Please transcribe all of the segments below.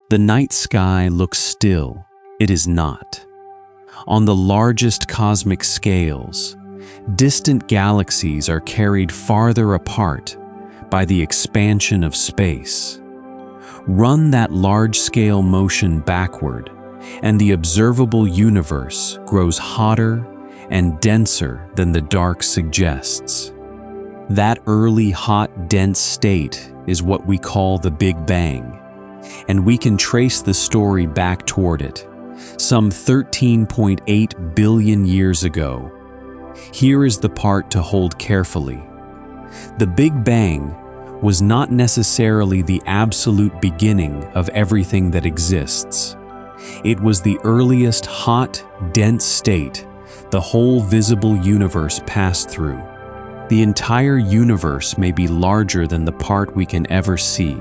The night sky looks still. It is not. On the largest cosmic scales, distant galaxies are carried farther apart by the expansion of space. Run that large-scale motion backward, and the observable universe grows hotter and denser than the dark suggests. That early hot, dense state is what we call the Big Bang, and we can trace the story back toward it, some 13.8 billion years ago. Here is the part to hold carefully. The Big Bang was not necessarily the absolute beginning of everything that exists. It was the earliest hot, dense state the whole visible universe passed through. The entire universe may be larger than the part we can ever see,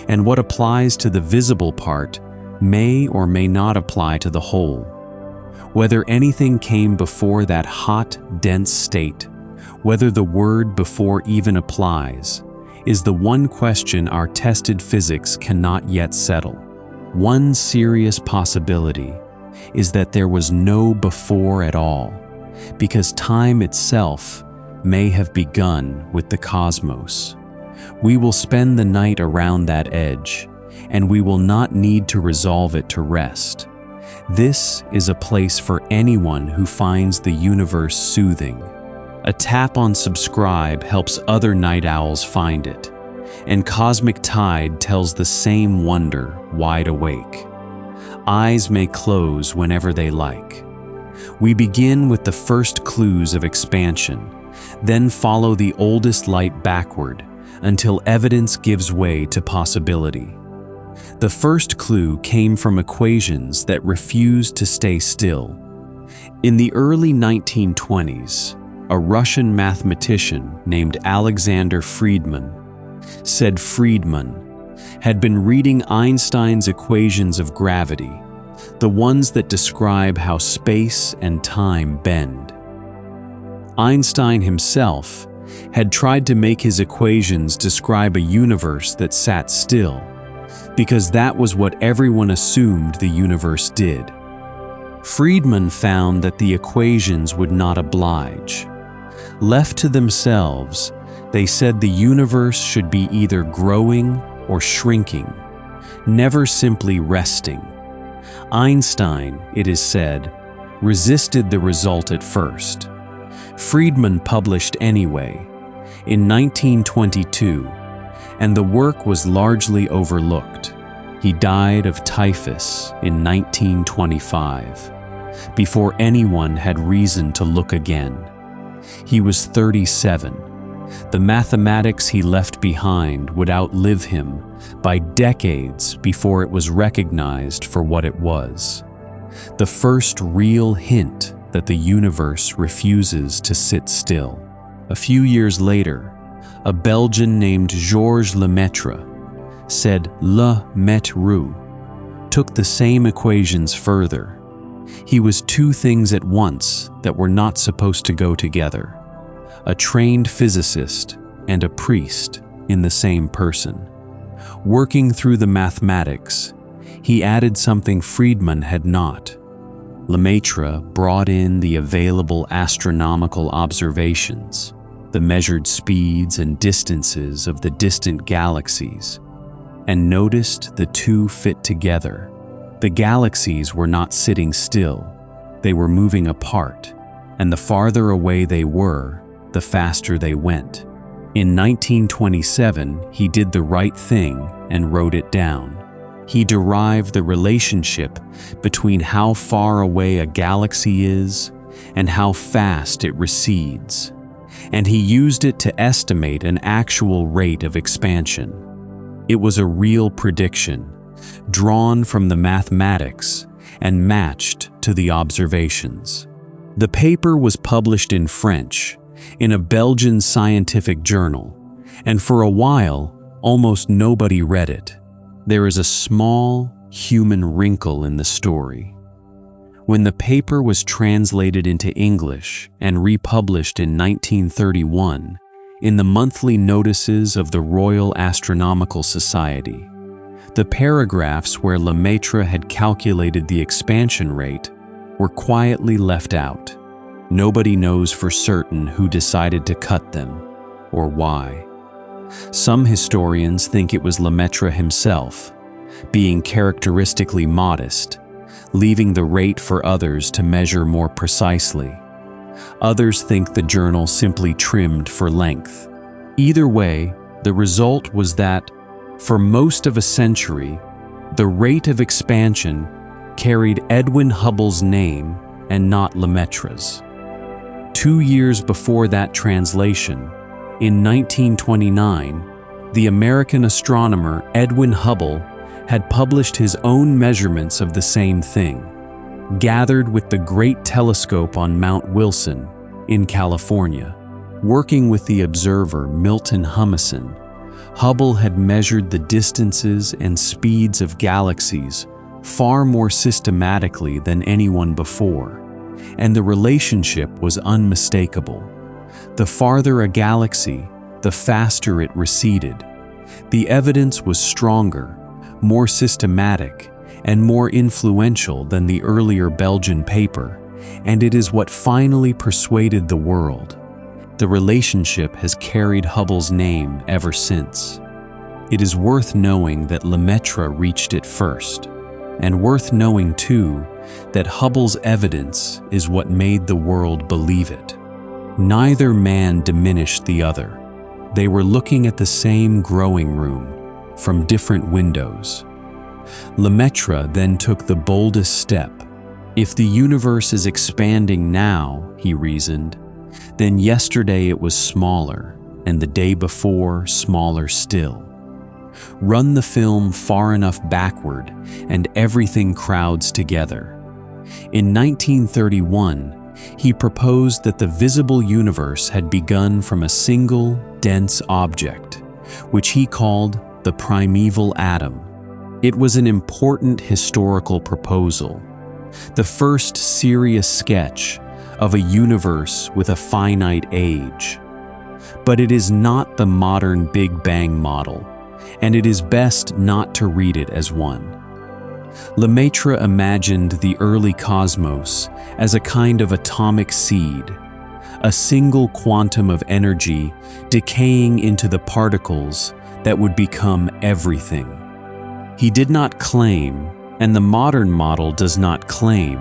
and what applies to the visible part may or may not apply to the whole. Whether anything came before that hot, dense state, whether the word before even applies, is the one question our tested physics cannot yet settle. One serious possibility is that there was no before at all, because time itself may have begun with the cosmos. We will spend the night around that edge, and we will not need to resolve it to rest. This is a place for anyone who finds the universe soothing. A tap on subscribe helps other night owls find it, and Cosmic Tide tells the same wonder wide awake. Eyes may close whenever they like. We begin with the first clues of expansion, then follow the oldest light backward until evidence gives way to possibility. The first clue came from equations that refused to stay still. In the early 1920s, a Russian mathematician named Alexander Friedmann said Friedmann had been reading Einstein's equations of gravity, the ones that describe how space and time bend. Einstein himself had tried to make his equations describe a universe that sat still, because that was what everyone assumed the universe did. Friedmann found that the equations would not oblige. Left to themselves, they said the universe should be either growing or shrinking, never simply resting. Einstein, it is said, resisted the result at first. Friedmann published anyway, in 1922, and the work was largely overlooked. He died of typhus in 1925, before anyone had reason to look again. He was 37. The mathematics he left behind would outlive him by decades before it was recognized for what it was. The first real hint that the universe refuses to sit still. A few years later, a Belgian named Georges Lemaitre said Le Maître took the same equations further. He was two things at once that were not supposed to go together: a trained physicist and a priest in the same person. Working through the mathematics, he added something Friedmann had not. Lemaitre brought in the available astronomical observations, the measured speeds and distances of the distant galaxies, and noticed the two fit together. The galaxies were not sitting still, they were moving apart, and the farther away they were, the faster they went. In 1927, he did the right thing and wrote it down. He derived the relationship between how far away a galaxy is and how fast it recedes, and he used it to estimate an actual rate of expansion. It was a real prediction, drawn from the mathematics and matched to the observations. The paper was published in French in a Belgian scientific journal, and for a while, almost nobody read it. There is a small human wrinkle in the story. When the paper was translated into English and republished in 1931 in the monthly notices of the Royal Astronomical Society, The paragraphs where Lemaitre had calculated the expansion rate were quietly left out. Nobody knows for certain who decided to cut them or why. Some historians think it was Lemaitre himself, being characteristically modest, leaving the rate for others to measure more precisely. Others think the journal simply trimmed for length. Either way, the result was that, for most of a century, the rate of expansion carried Edwin Hubble's name and not Lemaitre's. 2 years before that translation, in 1929, the American astronomer Edwin Hubble had published his own measurements of the same thing, gathered with the Great Telescope on Mount Wilson in California. Working with the observer Milton Humason, Hubble had measured the distances and speeds of galaxies far more systematically than anyone before, and the relationship was unmistakable. The farther a galaxy, the faster it receded. The evidence was stronger, more systematic, and more influential than the earlier Belgian paper, and it is what finally persuaded the world. The relationship has carried Hubble's name ever since. It is worth knowing that Lemaitre reached it first, and worth knowing too that Hubble's evidence is what made the world believe it. Neither man diminished the other. They were looking at the same growing room from different windows. Lemaitre then took the boldest step. If the universe is expanding now, he reasoned, then yesterday it was smaller, and the day before smaller still. Run the film far enough backward, and everything crowds together. In 1931, he proposed that the visible universe had begun from a single, dense object, which he called the primeval atom. It was an important historical proposal, the first serious sketch of a universe with a finite age. But it is not the modern Big Bang model, and it is best not to read it as one. Lemaitre imagined the early cosmos as a kind of atomic seed, a single quantum of energy decaying into the particles that would become everything. He did not claim, and the modern model does not claim,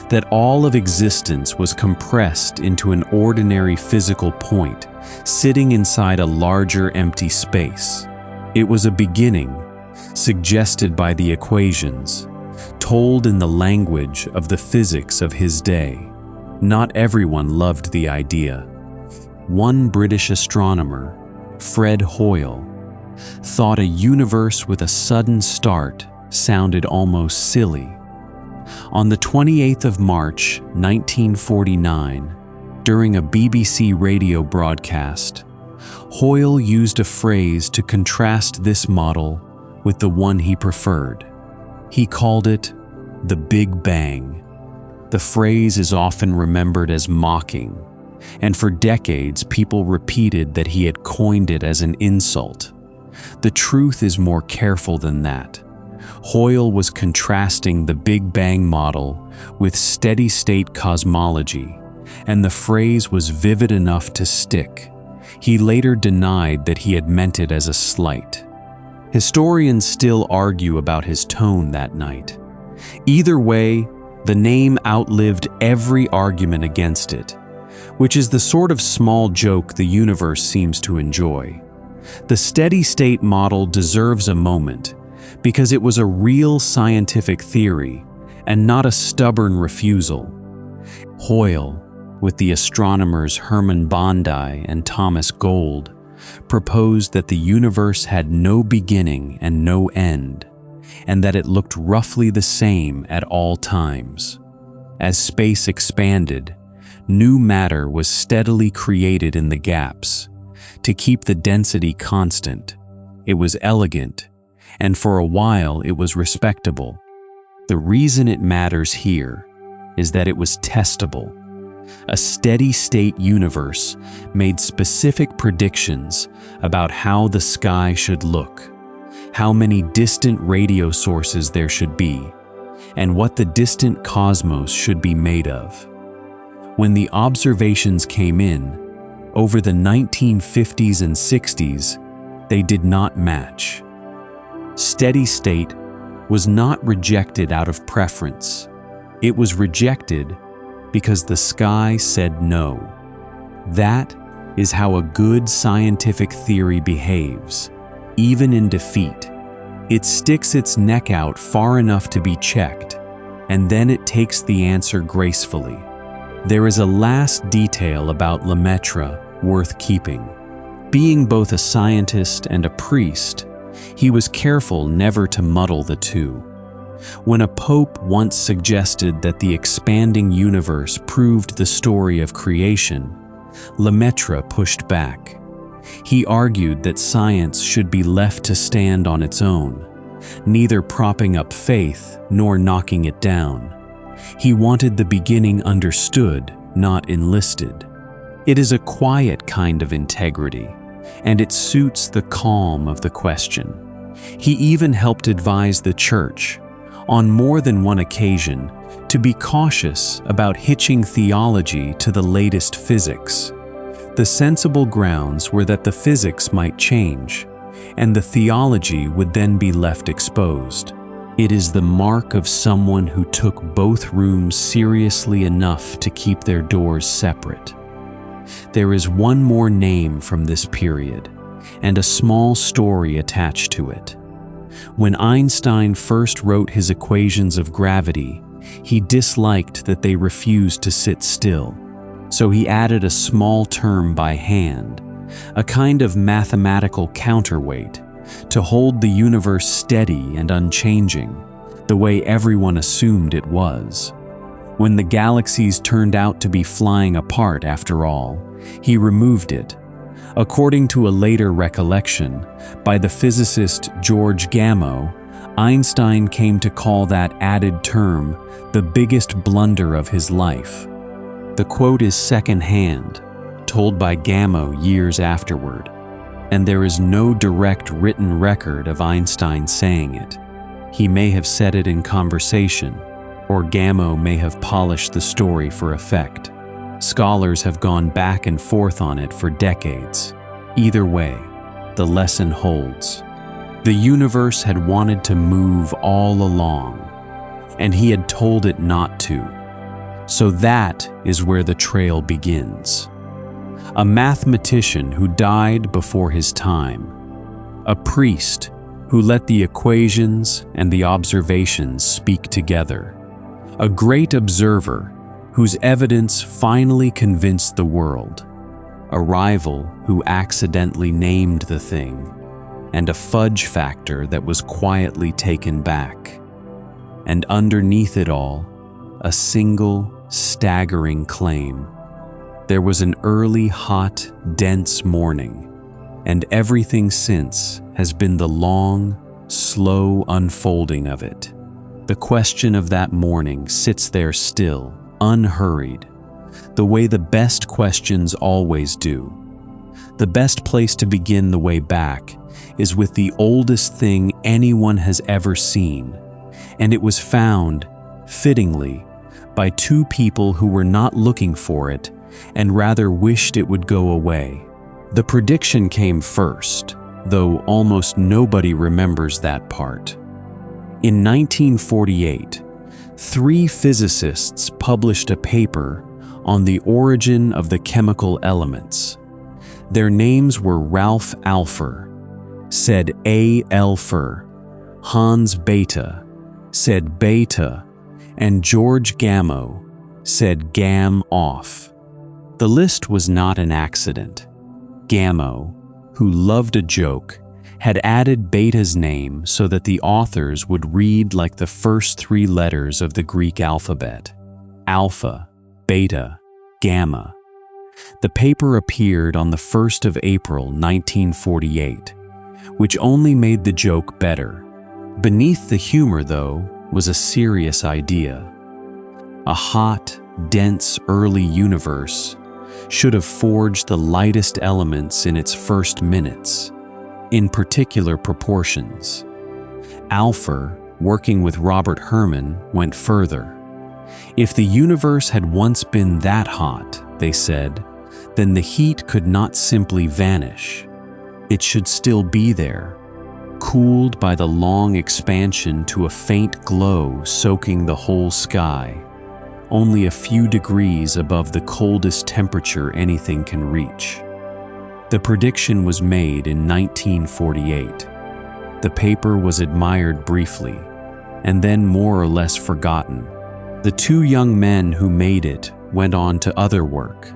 that all of existence was compressed into an ordinary physical point, sitting inside a larger empty space. It was a beginning, suggested by the equations, told in the language of the physics of his day. Not everyone loved the idea. One British astronomer, Fred Hoyle, thought a universe with a sudden start sounded almost silly. On the 28th of March, 1949, during a BBC radio broadcast, Hoyle used a phrase to contrast this model with the one he preferred. He called it the Big Bang. The phrase is often remembered as mocking, and for decades people repeated that he had coined it as an insult. The truth is more careful than that. Hoyle was contrasting the Big Bang model with steady-state cosmology, and the phrase was vivid enough to stick. He later denied that he had meant it as a slight. Historians still argue about his tone that night. Either way, the name outlived every argument against it, which is the sort of small joke the universe seems to enjoy. The steady-state model deserves a moment because it was a real scientific theory and not a stubborn refusal. Hoyle, with the astronomers Hermann Bondi and Thomas Gold, proposed that the universe had no beginning and no end, and that it looked roughly the same at all times. As space expanded, new matter was steadily created in the gaps. To keep the density constant, it was elegant, and for a while it was respectable. The reason it matters here is that it was testable. A steady-state universe made specific predictions about how the sky should look, how many distant radio sources there should be, and what the distant cosmos should be made of. When the observations came in, over the 1950s and 60s, they did not match. Steady state was not rejected out of preference. It was rejected because the sky said no. That is how a good scientific theory behaves, even in defeat. It sticks its neck out far enough to be checked, and then it takes the answer gracefully. There is a last detail about Lemaitre worth keeping. Being both a scientist and a priest, he was careful never to muddle the two. When a pope once suggested that the expanding universe proved the story of creation, Lemaitre pushed back. He argued that science should be left to stand on its own, neither propping up faith nor knocking it down. He wanted the beginning understood, not enlisted. It is a quiet kind of integrity, and it suits the calm of the question. He even helped advise the Church, on more than one occasion, to be cautious about hitching theology to the latest physics. The sensible grounds were that the physics might change, and the theology would then be left exposed. It is the mark of someone who took both rooms seriously enough to keep their doors separate. There is one more name from this period, and a small story attached to it. When Einstein first wrote his equations of gravity, he disliked that they refused to sit still, so he added a small term by hand, a kind of mathematical counterweight, to hold the universe steady and unchanging, the way everyone assumed it was. When the galaxies turned out to be flying apart after all, he removed it. According to a later recollection by the physicist George Gamow, Einstein came to call that added term the biggest blunder of his life. The quote is second-hand, told by Gamow years afterward, and there is no direct written record of Einstein saying it. He may have said it in conversation, or Gamow may have polished the story for effect. Scholars have gone back and forth on it for decades. Either way, the lesson holds. The universe had wanted to move all along, and he had told it not to. So that is where the trail begins. A mathematician who died before his time. A priest who let the equations and the observations speak together. A great observer whose evidence finally convinced the world. A rival who accidentally named the thing. And a fudge factor that was quietly taken back. And underneath it all, a single, staggering claim. There was an early, hot, dense morning, and everything since has been the long, slow unfolding of it. The question of that morning sits there still, unhurried, the way the best questions always do. The best place to begin the way back is with the oldest thing anyone has ever seen, and it was found, fittingly, by two people who were not looking for it and rather wished it would go away. The prediction came first, though almost nobody remembers that part. In 1948, 3 physicists published a paper on the origin of the chemical elements. Their names were Ralph Alpher, said A. Elfer, Hans Bethe, said Bethe, and George Gamow, said Gam off. The list was not an accident. Gamow, who loved a joke, had added Bethe's name so that the authors would read like the first 3 letters of the Greek alphabet: Alpha, Beta, Gamma. The paper appeared on the 1st of April 1948, which only made the joke better. Beneath the humor, though, was a serious idea. A hot, dense early universe should have forged the lightest elements in its first minutes. in particular proportions. Alpher, working with Robert Herman, went further. If the universe had once been that hot, they said, then the heat could not simply vanish. It should still be there, cooled by the long expansion to a faint glow soaking the whole sky, only a few degrees above the coldest temperature anything can reach. The prediction was made in 1948. The paper was admired briefly, and then more or less forgotten. The two young men who made it went on to other work,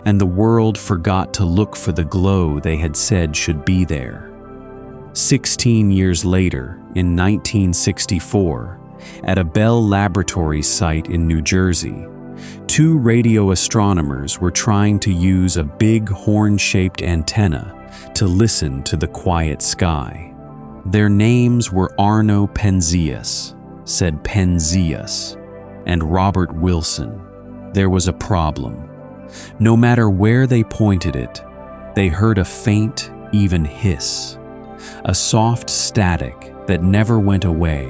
and the world forgot to look for the glow they had said should be there. 16 years later, in 1964, at a Bell Laboratories site in New Jersey, two radio astronomers were trying to use a big horn-shaped antenna to listen to the quiet sky. Their names were Arno Penzias, said Penzias, and Robert Wilson. There was a problem. No matter where they pointed it, they heard a faint, even hiss, a soft static that never went away,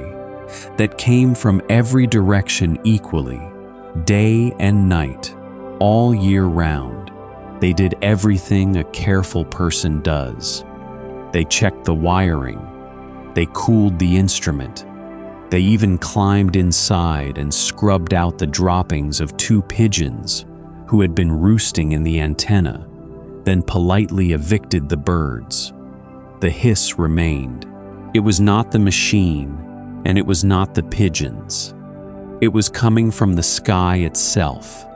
that came from every direction equally, day and night, all year round. They did everything a careful person does. They checked the wiring. They cooled the instrument. They even climbed inside and scrubbed out the droppings of two pigeons who had been roosting in the antenna, then politely evicted the birds. The hiss remained. It was not the machine, and it was not the pigeons. It was coming from the sky itself,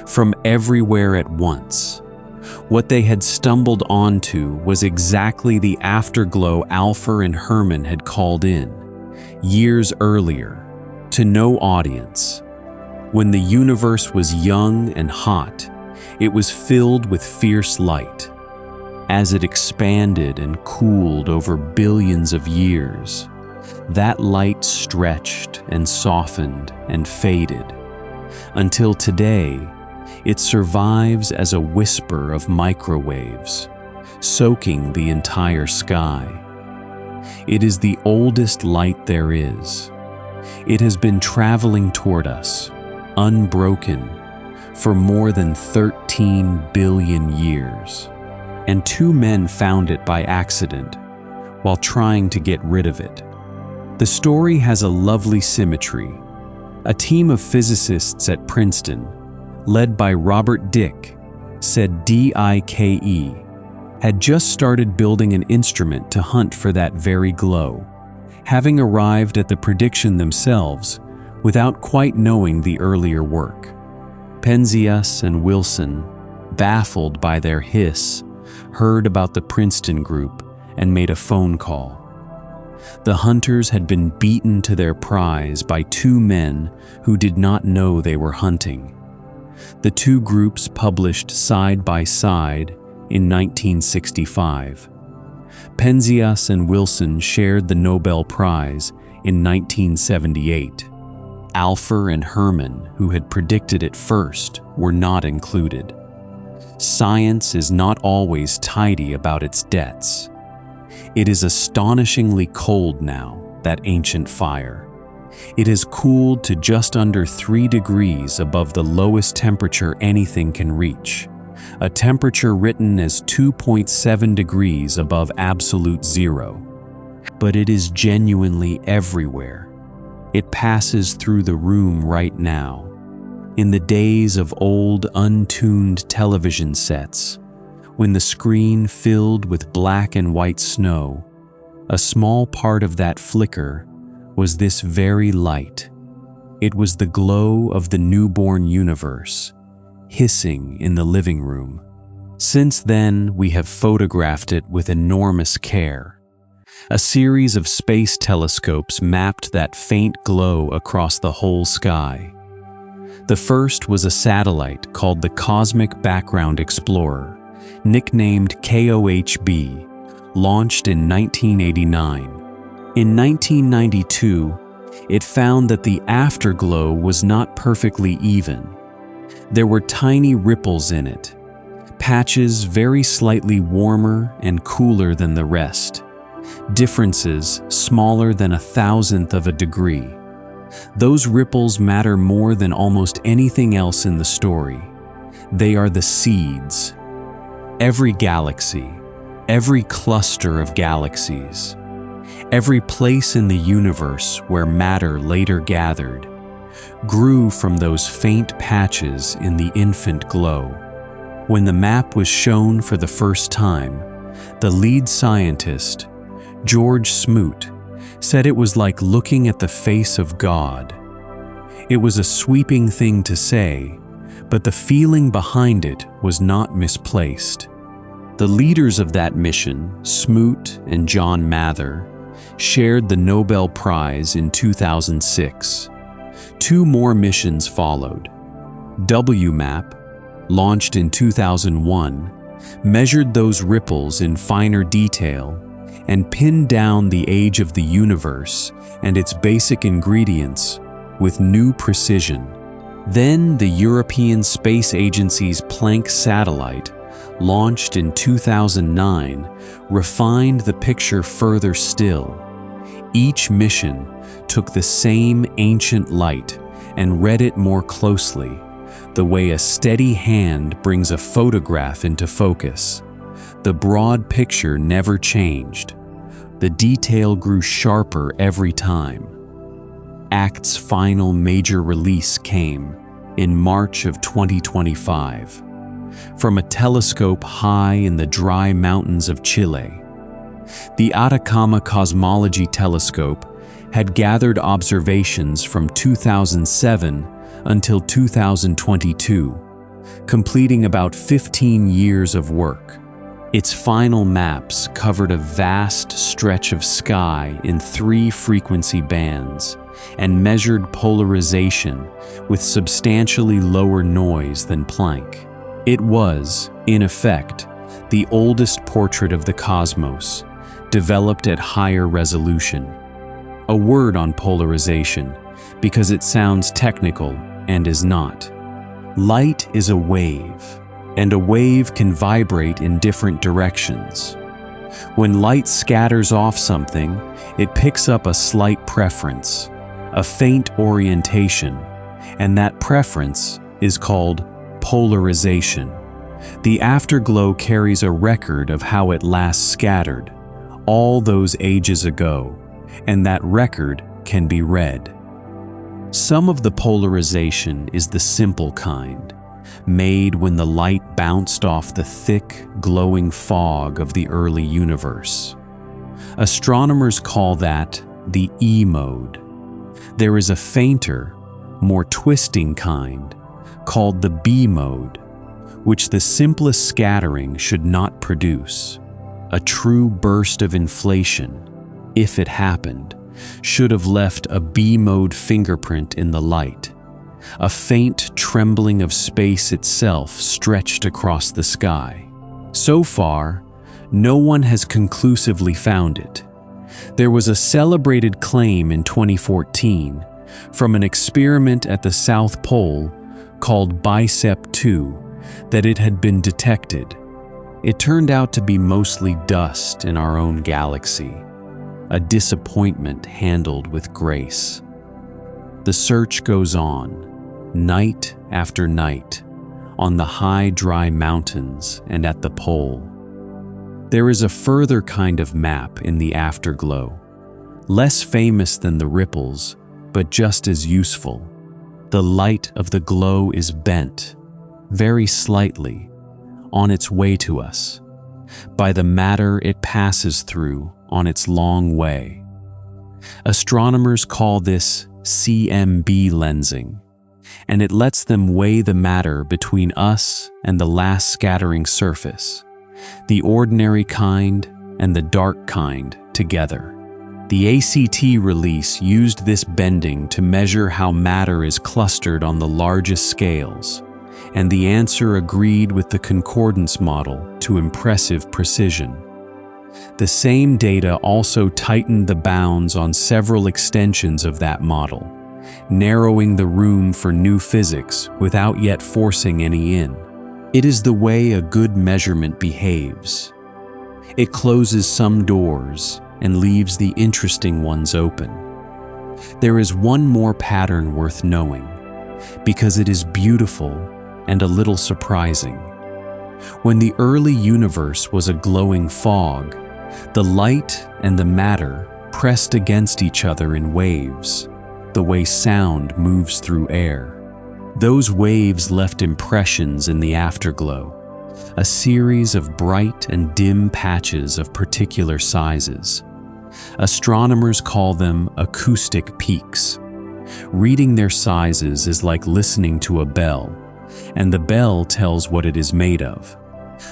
from everywhere at once. What they had stumbled onto was exactly the afterglow Alpher and Herman had called in, years earlier, to no audience. When the universe was young and hot, it was filled with fierce light. As it expanded and cooled over billions of years, that light stretched and softened and faded, until today it survives as a whisper of microwaves, soaking the entire sky. It is the oldest light there is. It has been traveling toward us, unbroken, for more than 13 billion years. And two men found it by accident while trying to get rid of it. The story has a lovely symmetry. A team of physicists at Princeton, led by Robert Dicke, said DIKE, had just started building an instrument to hunt for that very glow, having arrived at the prediction themselves without quite knowing the earlier work. Penzias and Wilson, baffled by their hiss, heard about the Princeton group and made a phone call. The hunters had been beaten to their prize by two men who did not know they were hunting. The two groups published side by side in 1965. Penzias and Wilson shared the Nobel Prize in 1978. Alpher and Herman, who had predicted it first, were not included. Science is not always tidy about its debts. It is astonishingly cold now, that ancient fire. It has cooled to just under 3 degrees above the lowest temperature anything can reach, a temperature written as 2.7 degrees above absolute zero. But it is genuinely everywhere. It passes through the room right now. In the days of old untuned television sets, when the screen filled with black and white snow, a small part of that flicker was this very light. It was the glow of the newborn universe, hissing in the living room. Since then, we have photographed it with enormous care. A series of space telescopes mapped that faint glow across the whole sky. The first was a satellite called the Cosmic Background Explorer, nicknamed KOHB, launched in 1989. In 1992, it found that the afterglow was not perfectly even. There were tiny ripples in it, patches very slightly warmer and cooler than the rest. differences smaller than 1,000th of a degree. Those ripples matter more than almost anything else in the story. They are the seeds. Every galaxy, every cluster of galaxies, every place in the universe where matter later gathered, grew from those faint patches in the infant glow. When the map was shown for the first time, the lead scientist, George Smoot, said it was like looking at the face of God. It was a sweeping thing to say, but the feeling behind it was not misplaced. The leaders of that mission, Smoot and John Mather, shared the Nobel Prize in 2006. 2 more missions followed. WMAP, launched in 2001, measured those ripples in finer detail and pinned down the age of the universe and its basic ingredients with new precision. Then the European Space Agency's Planck satellite, launched in 2009, refined the picture further still. Each mission took the same ancient light and read it more closely, the way a steady hand brings a photograph into focus. The broad picture never changed. The detail grew sharper every time. ACT's final major release came in March of 2025 from a telescope high in the dry mountains of Chile. The Atacama Cosmology Telescope had gathered observations from 2007 until 2022, completing about 15 years of work. Its final maps covered a vast stretch of sky in 3 frequency bands and measured polarization with substantially lower noise than Planck. It was, in effect, the oldest portrait of the cosmos, developed at higher resolution. A word on polarization, because it sounds technical and is not. Light is a wave, and a wave can vibrate in different directions. When light scatters off something, it picks up a slight preference, a faint orientation, and that preference is called polarization. The afterglow carries a record of how it last scattered, all those ages ago, and that record can be read. Some of the polarization is the simple kind, made when the light bounced off the thick, glowing fog of the early universe. Astronomers call that the E mode. There is a fainter, more twisting kind, called the B mode, which the simplest scattering should not produce. A true burst of inflation, if it happened, should have left a B-mode fingerprint in the light, a faint trembling of space itself stretched across the sky. So far, no one has conclusively found it. There was a celebrated claim in 2014 from an experiment at the South Pole called BICEP 2 that it had been detected. It turned out to be mostly dust in our own galaxy, a disappointment handled with grace. The search goes on, night after night, on the high, dry mountains and at the pole. There is a further kind of map in the afterglow, less famous than the ripples, but just as useful. The light of the glow is bent, very slightly, on its way to us, by the matter it passes through on its long way. Astronomers call this CMB lensing, and it lets them weigh the matter between us and the last scattering surface, the ordinary kind and the dark kind together. The ACT release used this bending to measure how matter is clustered on the largest scales, and the answer agreed with the concordance model to impressive precision. The same data also tightened the bounds on several extensions of that model, narrowing the room for new physics without yet forcing any in. It is the way a good measurement behaves. It closes some doors and leaves the interesting ones open. There is one more pattern worth knowing, because it is beautiful and a little surprising. When the early universe was a glowing fog, the light and the matter pressed against each other in waves, the way sound moves through air. Those waves left impressions in the afterglow, a series of bright and dim patches of particular sizes. Astronomers call them acoustic peaks. Reading their sizes is like listening to a bell, and the bell tells what it is made of.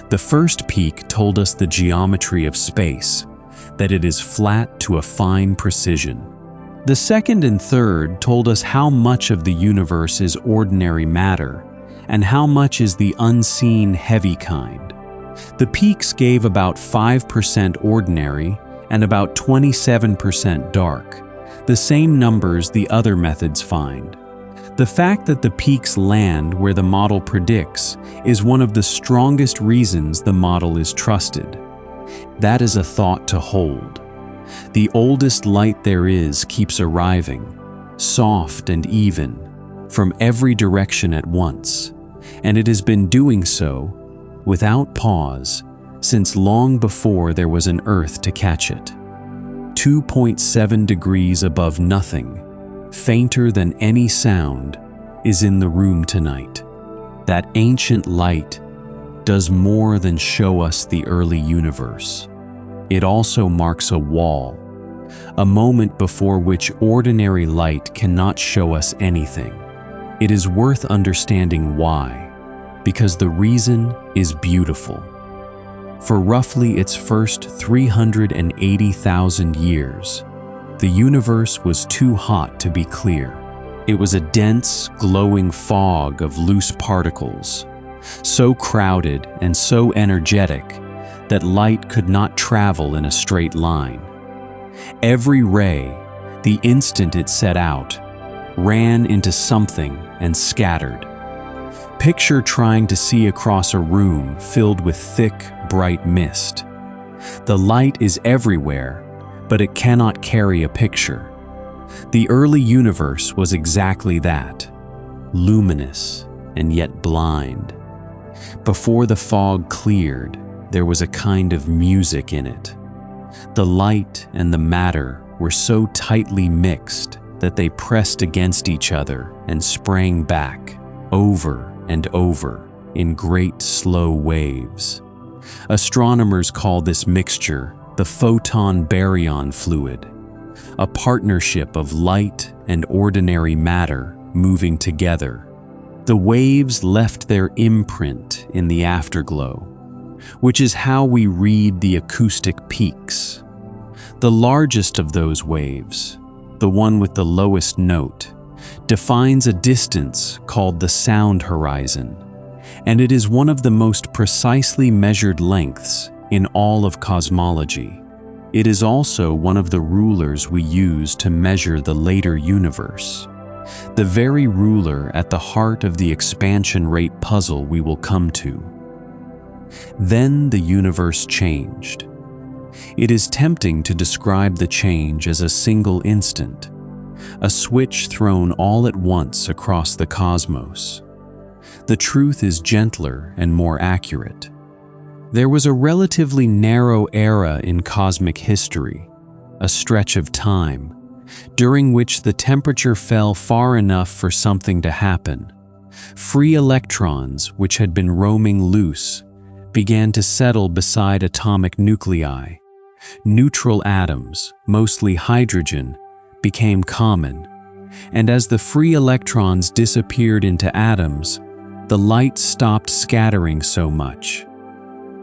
The first peak told us the geometry of space, that it is flat to a fine precision. The second and third told us how much of the universe is ordinary matter, and how much is the unseen heavy kind. The peaks gave about 5% ordinary and about 27% dark, the same numbers the other methods find. The fact that the peaks land where the model predicts is one of the strongest reasons the model is trusted. That is a thought to hold. The oldest light there is keeps arriving, soft and even, from every direction at once, and it has been doing so, without pause, since long before there was an Earth to catch it. 2.7 degrees above nothing, fainter than any sound, is in the room tonight. That ancient light does more than show us the early universe. It also marks a wall, a moment before which ordinary light cannot show us anything. It is worth understanding why, because the reason is beautiful. For roughly its first 380,000 years, the universe was too hot to be clear. It was a dense, glowing fog of loose particles, so crowded and so energetic that light could not travel in a straight line. Every ray, the instant it set out, ran into something and scattered. Picture trying to see across a room filled with thick, bright mist. The light is everywhere, but it cannot carry a picture. The early universe was exactly that, luminous and yet blind. Before the fog cleared, there was a kind of music in it. The light and the matter were so tightly mixed that they pressed against each other and sprang back, over and over, in great slow waves. Astronomers call this mixture the photon-baryon fluid, a partnership of light and ordinary matter moving together. The waves left their imprint in the afterglow, which is how we read the acoustic peaks. The largest of those waves, the one with the lowest note, defines a distance called the sound horizon, and it is one of the most precisely measured lengths in all of cosmology. It is also one of the rulers we use to measure the later universe, the very ruler at the heart of the expansion rate puzzle we will come to. Then the universe changed. It is tempting to describe the change as a single instant, a switch thrown all at once across the cosmos. The truth is gentler and more accurate. There was a relatively narrow era in cosmic history, a stretch of time, during which the temperature fell far enough for something to happen. Free electrons, which had been roaming loose, began to settle beside atomic nuclei. Neutral atoms, mostly hydrogen, became common, and as the free electrons disappeared into atoms, the light stopped scattering so much.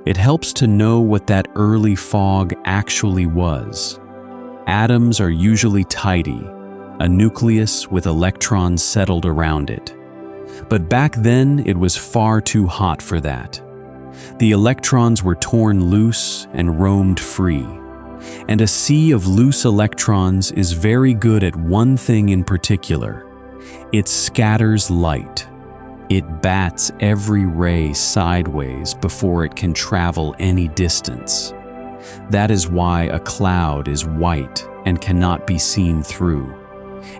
It helps to know what that early fog actually was. Atoms are usually tidy, a nucleus with electrons settled around it. But back then it was far too hot for that. The electrons were torn loose and roamed free. And a sea of loose electrons is very good at one thing in particular. It scatters light. It bats every ray sideways before it can travel any distance. That is why a cloud is white and cannot be seen through.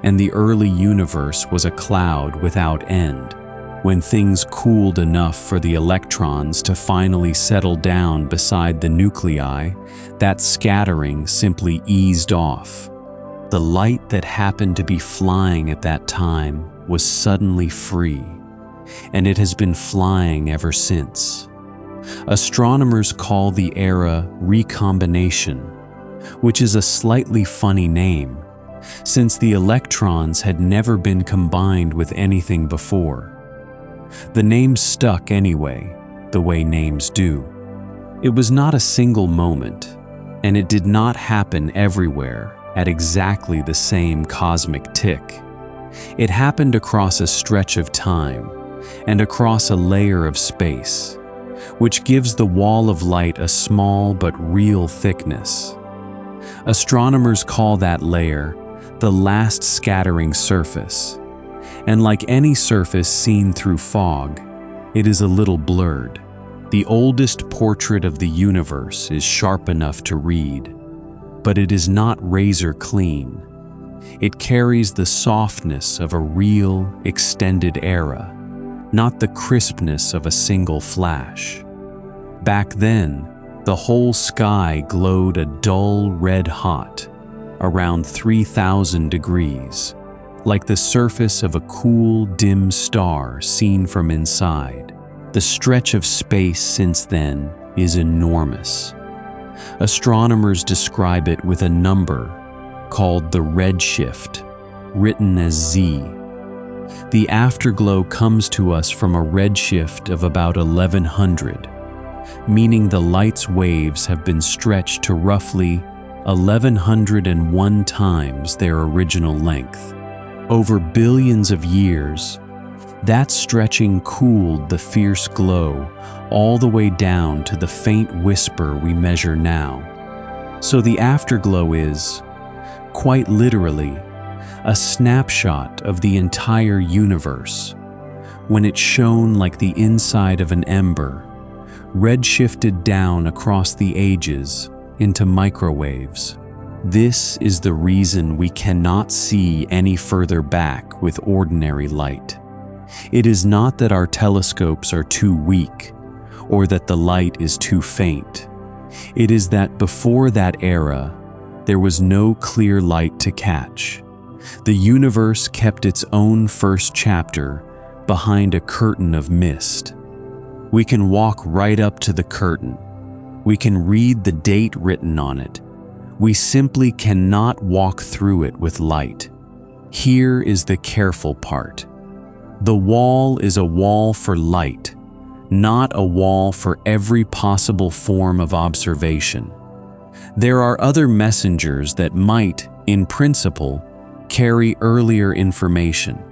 And the early universe was a cloud without end. When things cooled enough for the electrons to finally settle down beside the nuclei, that scattering simply eased off. The light that happened to be flying at that time was suddenly free, and it has been flying ever since. Astronomers call the era recombination, which is a slightly funny name, since the electrons had never been combined with anything before. The name stuck anyway, the way names do. It was not a single moment, and it did not happen everywhere at exactly the same cosmic tick. It happened across a stretch of time and across a layer of space, which gives the wall of light a small but real thickness. Astronomers call that layer the last scattering surface, and like any surface seen through fog, it is a little blurred. The oldest portrait of the universe is sharp enough to read, but it is not razor clean. It carries the softness of a real, extended era, not the crispness of a single flash. Back then, the whole sky glowed a dull red hot, around 3,000 degrees, like the surface of a cool, dim star seen from inside. The stretch of space since then is enormous. Astronomers describe it with a number called the redshift, written as Z. The afterglow comes to us from a redshift of about 1100, meaning the light's waves have been stretched to roughly 1101 times their original length. Over billions of years, that stretching cooled the fierce glow all the way down to the faint whisper we measure now. So the afterglow is, quite literally, a snapshot of the entire universe, when it shone like the inside of an ember, redshifted down across the ages into microwaves. This is the reason we cannot see any further back with ordinary light. It is not that our telescopes are too weak, or that the light is too faint. It is that before that era, there was no clear light to catch. The universe kept its own first chapter behind a curtain of mist. We can walk right up to the curtain. We can read the date written on it. We simply cannot walk through it with light. Here is the careful part. The wall is a wall for light, not a wall for every possible form of observation. There are other messengers that might, in principle, carry earlier information.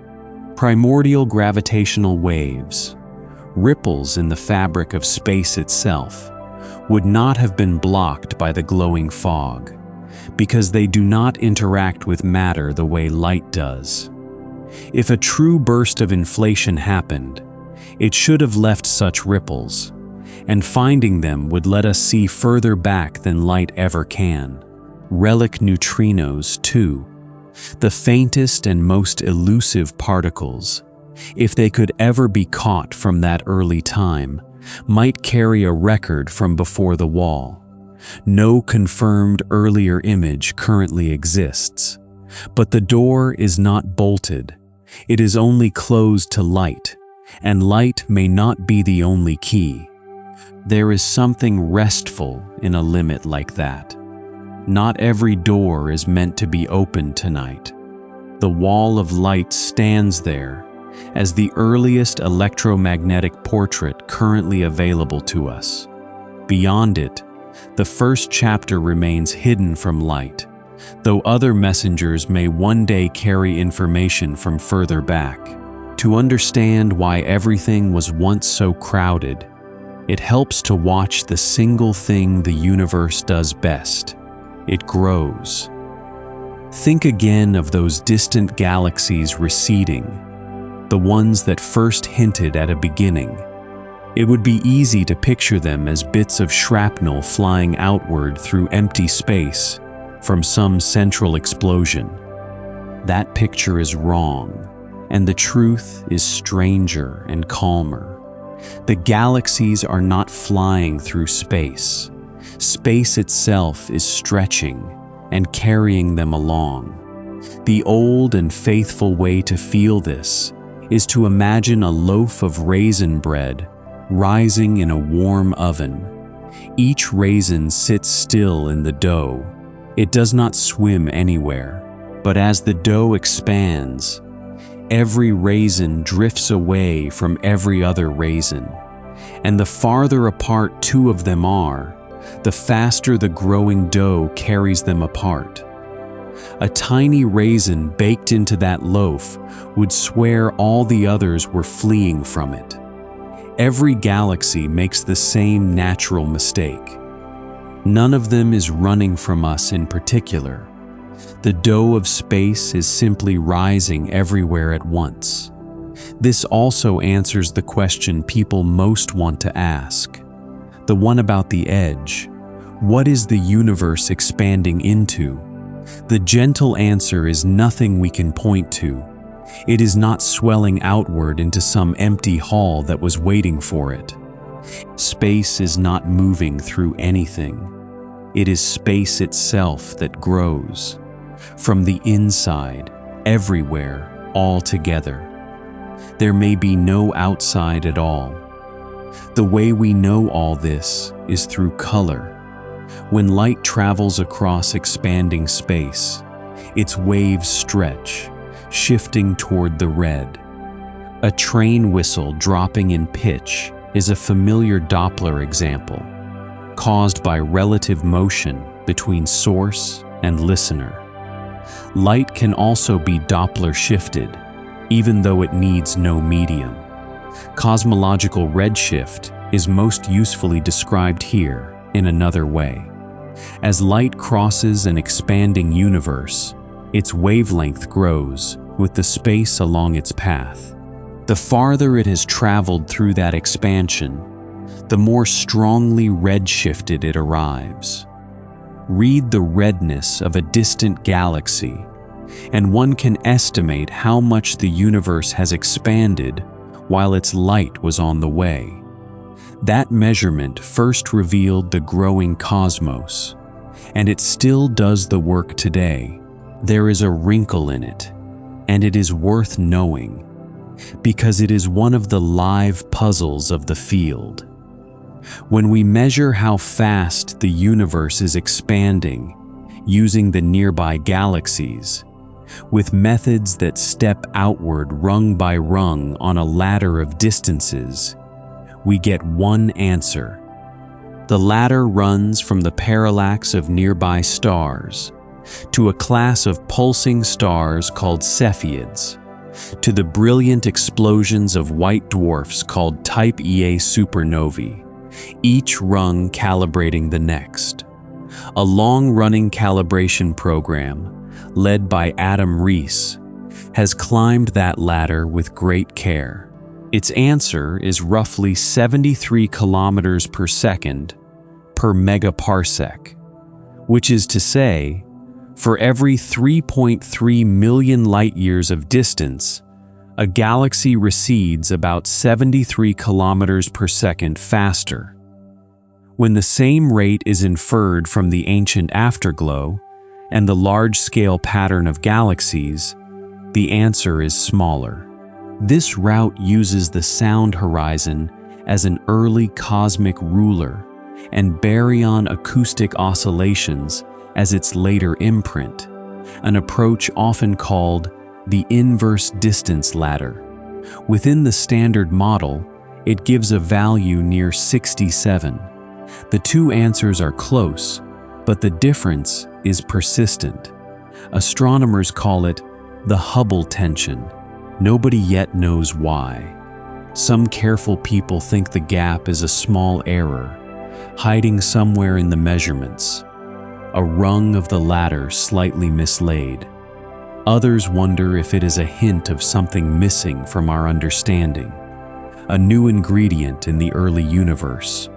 Primordial gravitational waves, ripples in the fabric of space itself, would not have been blocked by the glowing fog, because they do not interact with matter the way light does. If a true burst of inflation happened, it should have left such ripples, and finding them would let us see further back than light ever can. Relic neutrinos, too, the faintest and most elusive particles, if they could ever be caught from that early time, might carry a record from before the wall. No confirmed earlier image currently exists, but the door is not bolted. It is only closed to light, and light may not be the only key. There is something restful in a limit like that. Not every door is meant to be opened tonight. The wall of light stands there as the earliest electromagnetic portrait currently available to us. Beyond it, the first chapter remains hidden from light, though other messengers may one day carry information from further back. To understand why everything was once so crowded, it helps to watch the single thing the universe does best. It grows. Think again of those distant galaxies receding, the ones that first hinted at a beginning. It would be easy to picture them as bits of shrapnel flying outward through empty space from some central explosion. That picture is wrong, and the truth is stranger and calmer. The galaxies are not flying through space. Space itself is stretching and carrying them along. The old and faithful way to feel this is to imagine a loaf of raisin bread rising in a warm oven. Each raisin sits still in the dough. It does not swim anywhere, but as the dough expands, every raisin drifts away from every other raisin, and the farther apart two of them are, the faster the growing dough carries them apart. A tiny raisin baked into that loaf would swear all the others were fleeing from it. Every galaxy makes the same natural mistake. None of them is running from us in particular. The dough of space is simply rising everywhere at once. This also answers the question people most want to ask, the one about the edge. What is the universe expanding into? The gentle answer is nothing we can point to. It is not swelling outward into some empty hall that was waiting for it. Space is not moving through anything. It is space itself that grows. From the inside, everywhere, all together. There may be no outside at all. The way we know all this is through color. When light travels across expanding space, its waves stretch, shifting toward the red. A train whistle dropping in pitch is a familiar Doppler example, caused by relative motion between source and listener. Light can also be Doppler shifted, even though it needs no medium. Cosmological redshift is most usefully described here in another way. As light crosses an expanding universe, its wavelength grows with the space along its path. The farther it has traveled through that expansion, the more strongly redshifted it arrives. Read the redness of a distant galaxy, and one can estimate how much the universe has expanded while its light was on the way. That measurement first revealed the growing cosmos, and it still does the work today. There is a wrinkle in it, and it is worth knowing, because it is one of the live puzzles of the field. When we measure how fast the universe is expanding using the nearby galaxies, with methods that step outward rung by rung on a ladder of distances, we get one answer. The ladder runs from the parallax of nearby stars to a class of pulsing stars called Cepheids, to the brilliant explosions of white dwarfs called Type Ia supernovae, each rung calibrating the next. A long-running calibration program, led by Adam Rees, has climbed that ladder with great care. Its answer is roughly 73 kilometers per second per megaparsec, which is to say, for every 3.3 million light-years of distance, a galaxy recedes about 73 kilometers per second faster. When the same rate is inferred from the ancient Afterglow and the large-scale pattern of galaxies, the answer is smaller. This route uses the sound horizon as an early cosmic ruler and baryon acoustic oscillations as its later imprint, an approach often called the inverse distance ladder. Within the standard model, it gives a value near 67. The two answers are close, but the difference is persistent. Astronomers call it the Hubble tension. Nobody yet knows why. Some careful people think the gap is a small error, hiding somewhere in the measurements, a rung of the ladder slightly mislaid. Others wonder if it is a hint of something missing from our understanding, a new ingredient in the early universe,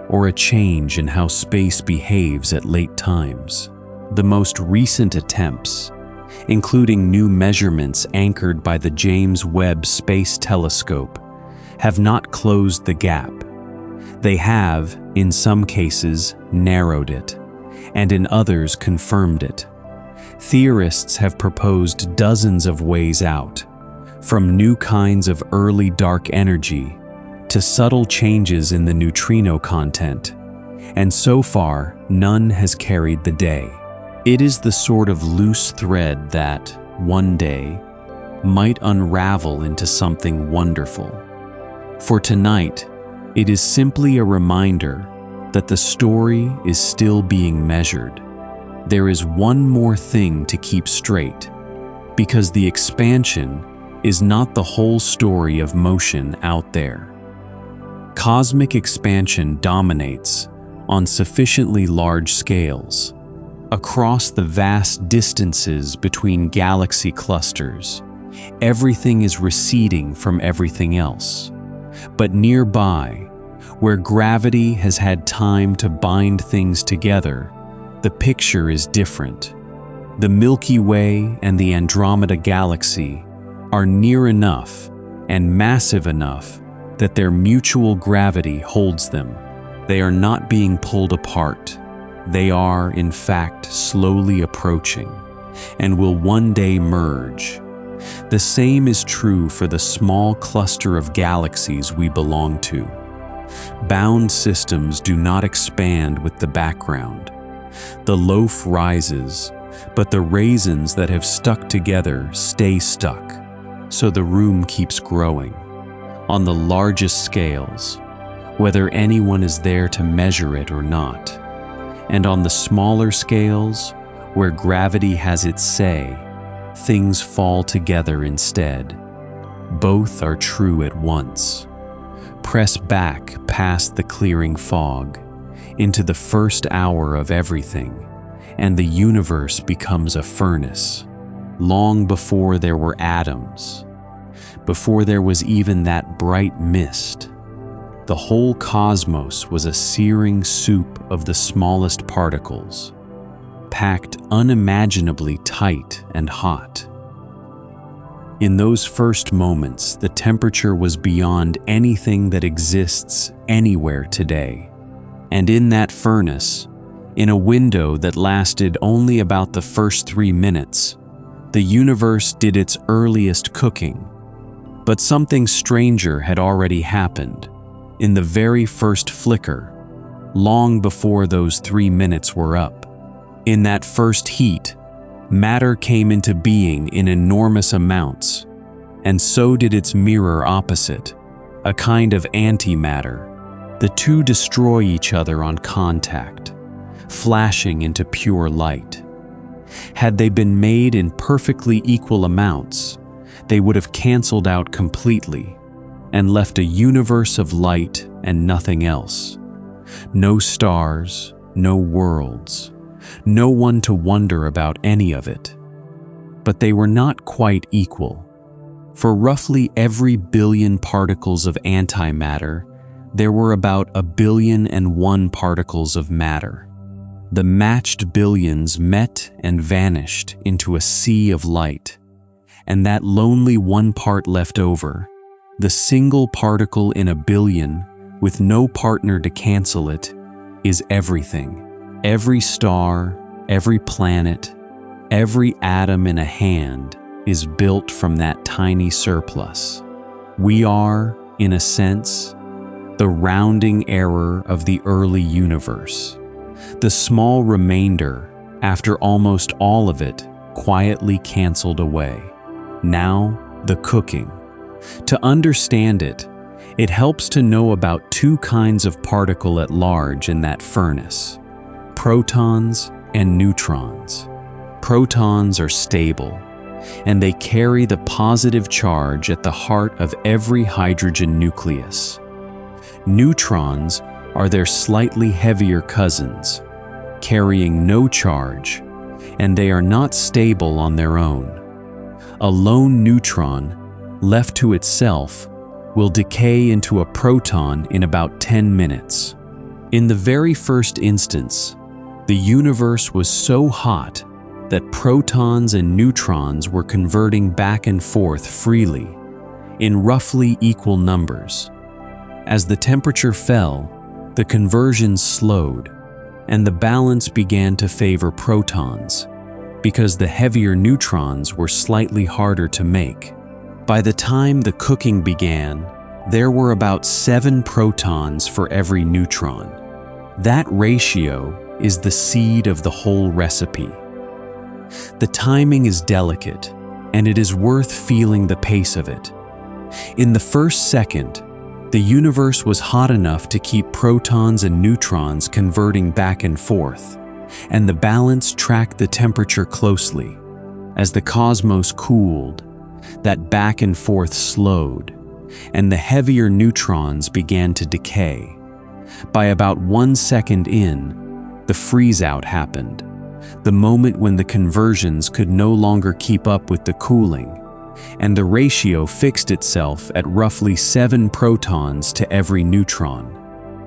or a change in how space behaves at late times. The most recent attempts, including new measurements anchored by the James Webb Space Telescope, have not closed the gap. They have, in some cases, narrowed it, and in others confirmed it. Theorists have proposed dozens of ways out, from new kinds of early dark energy to subtle changes in the neutrino content, and so far, none has carried the day. It is the sort of loose thread that, one day, might unravel into something wonderful. For tonight, it is simply a reminder that the story is still being measured. There is one more thing to keep straight, because the expansion is not the whole story of motion out there. Cosmic expansion dominates on sufficiently large scales, across the vast distances between galaxy clusters. Everything is receding from everything else. But nearby, where gravity has had time to bind things together, the picture is different. The Milky Way and the Andromeda Galaxy are near enough and massive enough that their mutual gravity holds them. They are not being pulled apart. They are, in fact, slowly approaching and will one day merge. The same is true for the small cluster of galaxies we belong to. Bound systems do not expand with the background. The loaf rises, but the raisins that have stuck together stay stuck, so the room keeps growing. On the largest scales, whether anyone is there to measure it or not, and on the smaller scales, where gravity has its say, things fall together instead. Both are true at once. Press back past the clearing fog, into the first hour of everything, and the universe becomes a furnace, long before there were atoms, before there was even that bright mist. The whole cosmos was a searing soup of the smallest particles, packed unimaginably tight and hot. In those first moments, the temperature was beyond anything that exists anywhere today. And in that furnace, in a window that lasted only about the first 3 minutes, the universe did its earliest cooking. But something stranger had already happened, in the very first flicker, long before those 3 minutes were up. In that first heat, matter came into being in enormous amounts, and so did its mirror opposite, a kind of antimatter. The two destroy each other on contact, flashing into pure light. Had they been made in perfectly equal amounts, they would have canceled out completely and left a universe of light and nothing else. No stars, no worlds, no one to wonder about any of it. But they were not quite equal. For roughly every billion particles of antimatter, there were about 1,000,000,001 particles of matter. The matched billions met and vanished into a sea of light, and that lonely one part left over, the single particle in 1,000,000,000 with no partner to cancel it, is everything. Every star, every planet, every atom in a hand is built from that tiny surplus. We are, in a sense, the rounding error of the early universe, the small remainder after almost all of it quietly canceled away. Now, the cooking. To understand it, it helps to know about two kinds of particle at large in that furnace: protons and neutrons. Protons are stable, and they carry the positive charge at the heart of every hydrogen nucleus. Neutrons are their slightly heavier cousins, carrying no charge, and they are not stable on their own. A lone neutron, left to itself, will decay into a proton in about 10 minutes. In the very first instance, the universe was so hot that protons and neutrons were converting back and forth freely, in roughly equal numbers. As the temperature fell, the conversions slowed, and the balance began to favor protons, because the heavier neutrons were slightly harder to make. By the time the cooking began, there were about 7 protons for every neutron. That ratio is the seed of the whole recipe. The timing is delicate, and it is worth feeling the pace of it. In the first second, the universe was hot enough to keep protons and neutrons converting back and forth, and the balance tracked the temperature closely. As the cosmos cooled, that back and forth slowed, and the heavier neutrons began to decay. By about 1 second in, the freeze-out happened, the moment when the conversions could no longer keep up with the cooling, and the ratio fixed itself at roughly 7 protons to every neutron.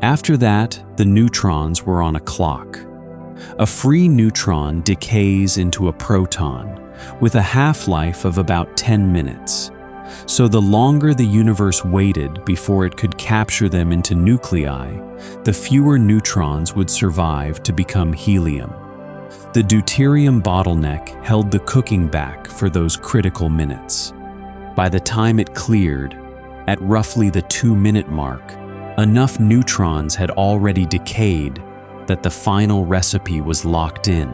After that, the neutrons were on a clock. A free neutron decays into a proton, with a half-life of about 10 minutes. So the longer the universe waited before it could capture them into nuclei, the fewer neutrons would survive to become helium. The deuterium bottleneck held the cooking back for those critical minutes. By the time it cleared, at roughly the 2-minute mark, enough neutrons had already decayed that the final recipe was locked in.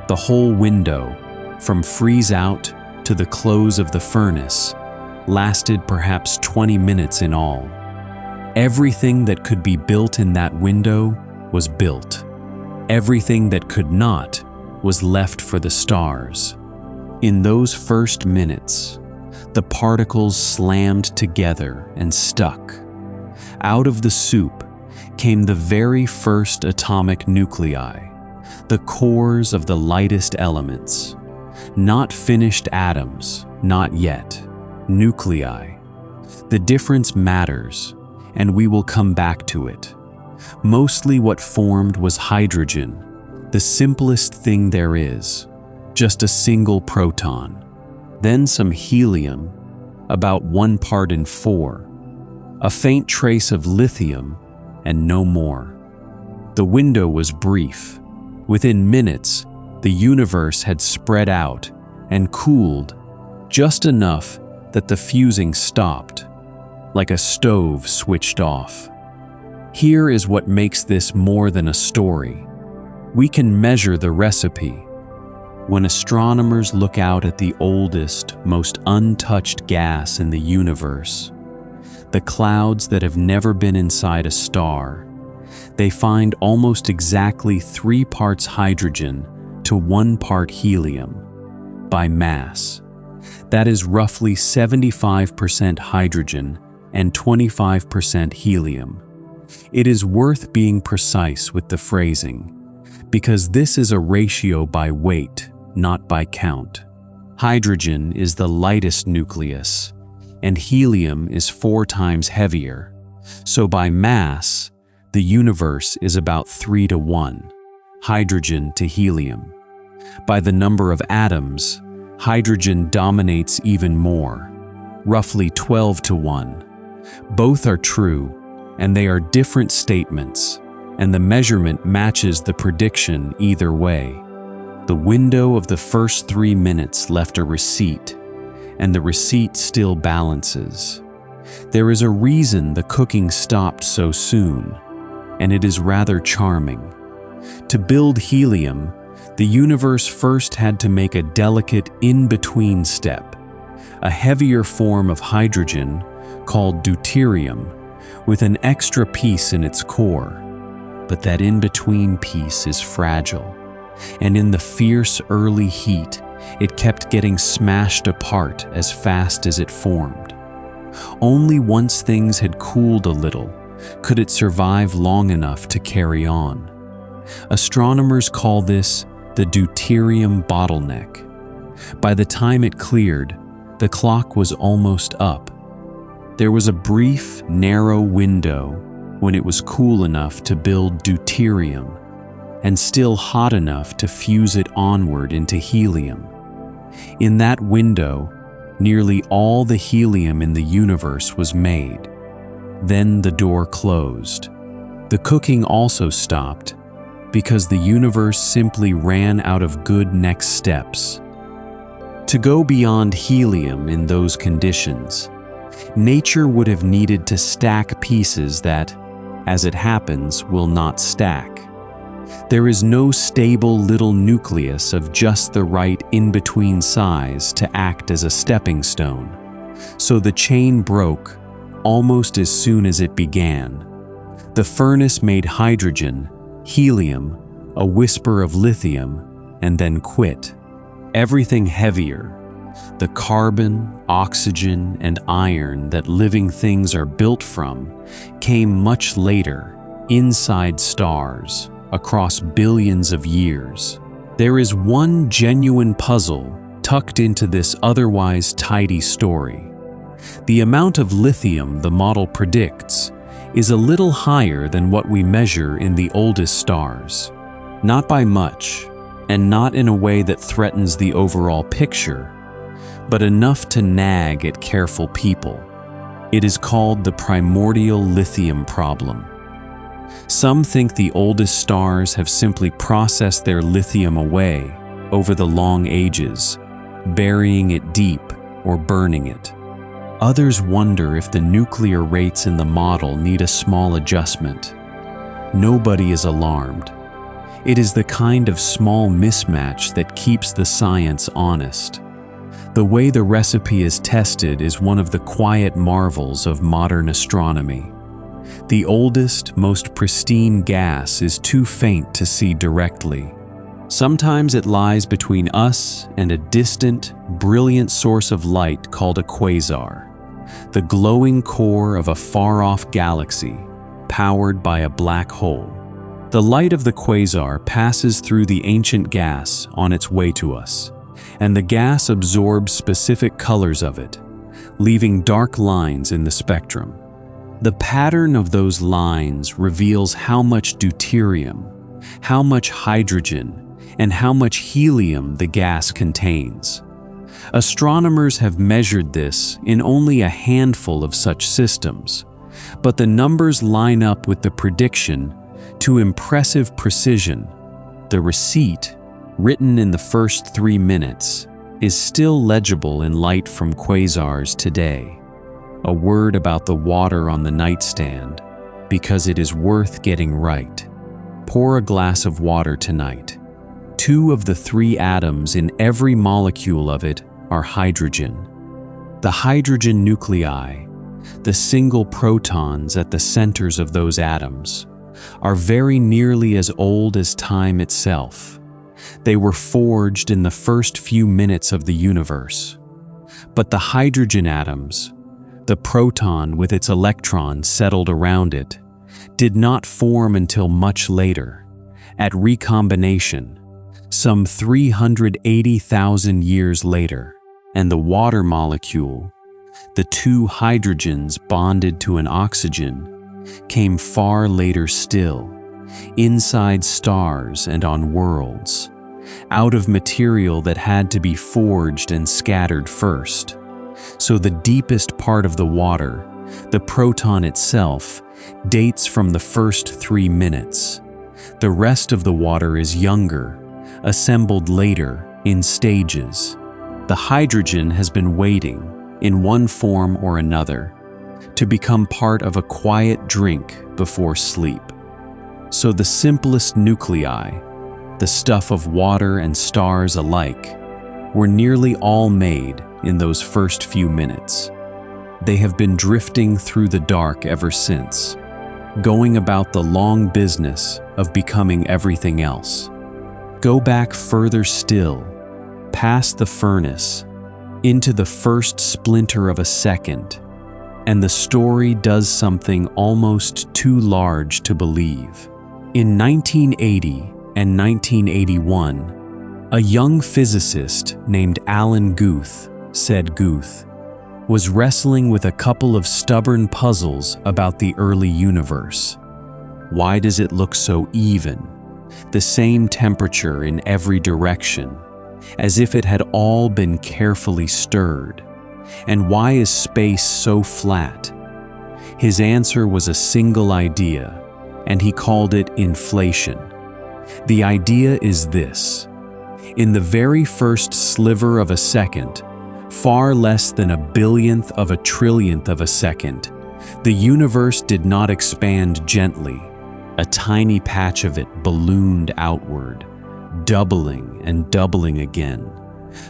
The whole window, from freeze-out to the close of the furnace, lasted perhaps 20 minutes in all. Everything that could be built in that window was built. Everything that could not was left for the stars. In those first minutes, the particles slammed together and stuck. Out of the soup came the very first atomic nuclei, the cores of the lightest elements. Not finished atoms, not yet. Nuclei. The difference matters, and we will come back to it. Mostly what formed was hydrogen, the simplest thing there is, just a single proton. Then some helium, about 1 part in 4, a faint trace of lithium, and no more. The window was brief. Within minutes, the universe had spread out and cooled just enough that the fusing stopped, like a stove switched off. Here is what makes this more than a story. We can measure the recipe. When astronomers look out at the oldest, most untouched gas in the universe, the clouds that have never been inside a star, they find almost exactly 3 parts hydrogen to 1 part helium by mass. That is roughly 75% hydrogen and 25% helium. It is worth being precise with the phrasing, because this is a ratio by weight, not by count. Hydrogen is the lightest nucleus, and helium is 4 times heavier. So by mass, the universe is about 3 to 1, hydrogen to helium. By the number of atoms, hydrogen dominates even more, roughly 12 to 1. Both are true, and they are different statements, and the measurement matches the prediction either way. The window of the first 3 minutes left a receipt, and the receipt still balances. There is a reason the cooking stopped so soon, and it is rather charming. To build helium, the universe first had to make a delicate in-between step, a heavier form of hydrogen called deuterium, with an extra piece in its core. But that in-between piece is fragile, and in the fierce early heat, it kept getting smashed apart as fast as it formed. Only once things had cooled a little could it survive long enough to carry on. Astronomers call this the deuterium bottleneck. By the time it cleared, the clock was almost up. There was a brief, narrow window when it was cool enough to build deuterium and still hot enough to fuse it onward into helium. In that window, nearly all the helium in the universe was made. Then the door closed. The cooking also stopped because the universe simply ran out of good next steps. To go beyond helium in those conditions, nature would have needed to stack pieces that, as it happens, will not stack. There is no stable little nucleus of just the right in-between size to act as a stepping stone, so the chain broke almost as soon as it began. The furnace made hydrogen, helium, a whisper of lithium, and then quit. Everything heavier, the carbon, oxygen, and iron that living things are built from, came much later, inside stars, across billions of years. There is one genuine puzzle tucked into this otherwise tidy story. The amount of lithium the model predicts is a little higher than what we measure in the oldest stars. Not by much, and not in a way that threatens the overall picture, but enough to nag at careful people. It is called the primordial lithium problem. Some think the oldest stars have simply processed their lithium away over the long ages, burying it deep or burning it. Others wonder if the nuclear rates in the model need a small adjustment. Nobody is alarmed. It is the kind of small mismatch that keeps the science honest. The way the recipe is tested is one of the quiet marvels of modern astronomy. The oldest, most pristine gas is too faint to see directly. Sometimes it lies between us and a distant, brilliant source of light called a quasar, the glowing core of a far-off galaxy, powered by a black hole. The light of the quasar passes through the ancient gas on its way to us, and the gas absorbs specific colors of it, leaving dark lines in the spectrum. The pattern of those lines reveals how much deuterium, how much hydrogen, and how much helium the gas contains. Astronomers have measured this in only a handful of such systems, but the numbers line up with the prediction to impressive precision. The receipt, written in the first 3 minutes, is still legible in light from quasars today. A word about the water on the nightstand, because it is worth getting right. Pour a glass of water tonight. 2 of the 3 atoms in every molecule of it are hydrogen. The hydrogen nuclei, the single protons at the centers of those atoms, are very nearly as old as time itself. They were forged in the first few minutes of the universe. But the hydrogen atoms, the proton with its electron settled around it, did not form until much later, at recombination, some 380,000 years later. And the water molecule, the 2 hydrogens bonded to an oxygen, came far later still, inside stars and on worlds, out of material that had to be forged and scattered first. So the deepest part of the water, the proton itself, dates from the first 3 minutes. The rest of the water is younger, assembled later, in stages. The hydrogen has been waiting, in one form or another, to become part of a quiet drink before sleep. So the simplest nuclei, the stuff of water and stars alike, were nearly all made in those first few minutes. They have been drifting through the dark ever since, going about the long business of becoming everything else. Go back further still, past the furnace, into the first splinter of a second, and the story does something almost too large to believe. In 1980 and 1981, a young physicist named Alan Guth said, was wrestling with a couple of stubborn puzzles about the early universe. Why does it look so even? The same temperature in every direction, as if it had all been carefully stirred. And why is space so flat? His answer was a single idea, and he called it inflation. The idea is this: in the very first sliver of a second, far less than a billionth of a trillionth of a second, the universe did not expand gently. A tiny patch of it ballooned outward, doubling and doubling again,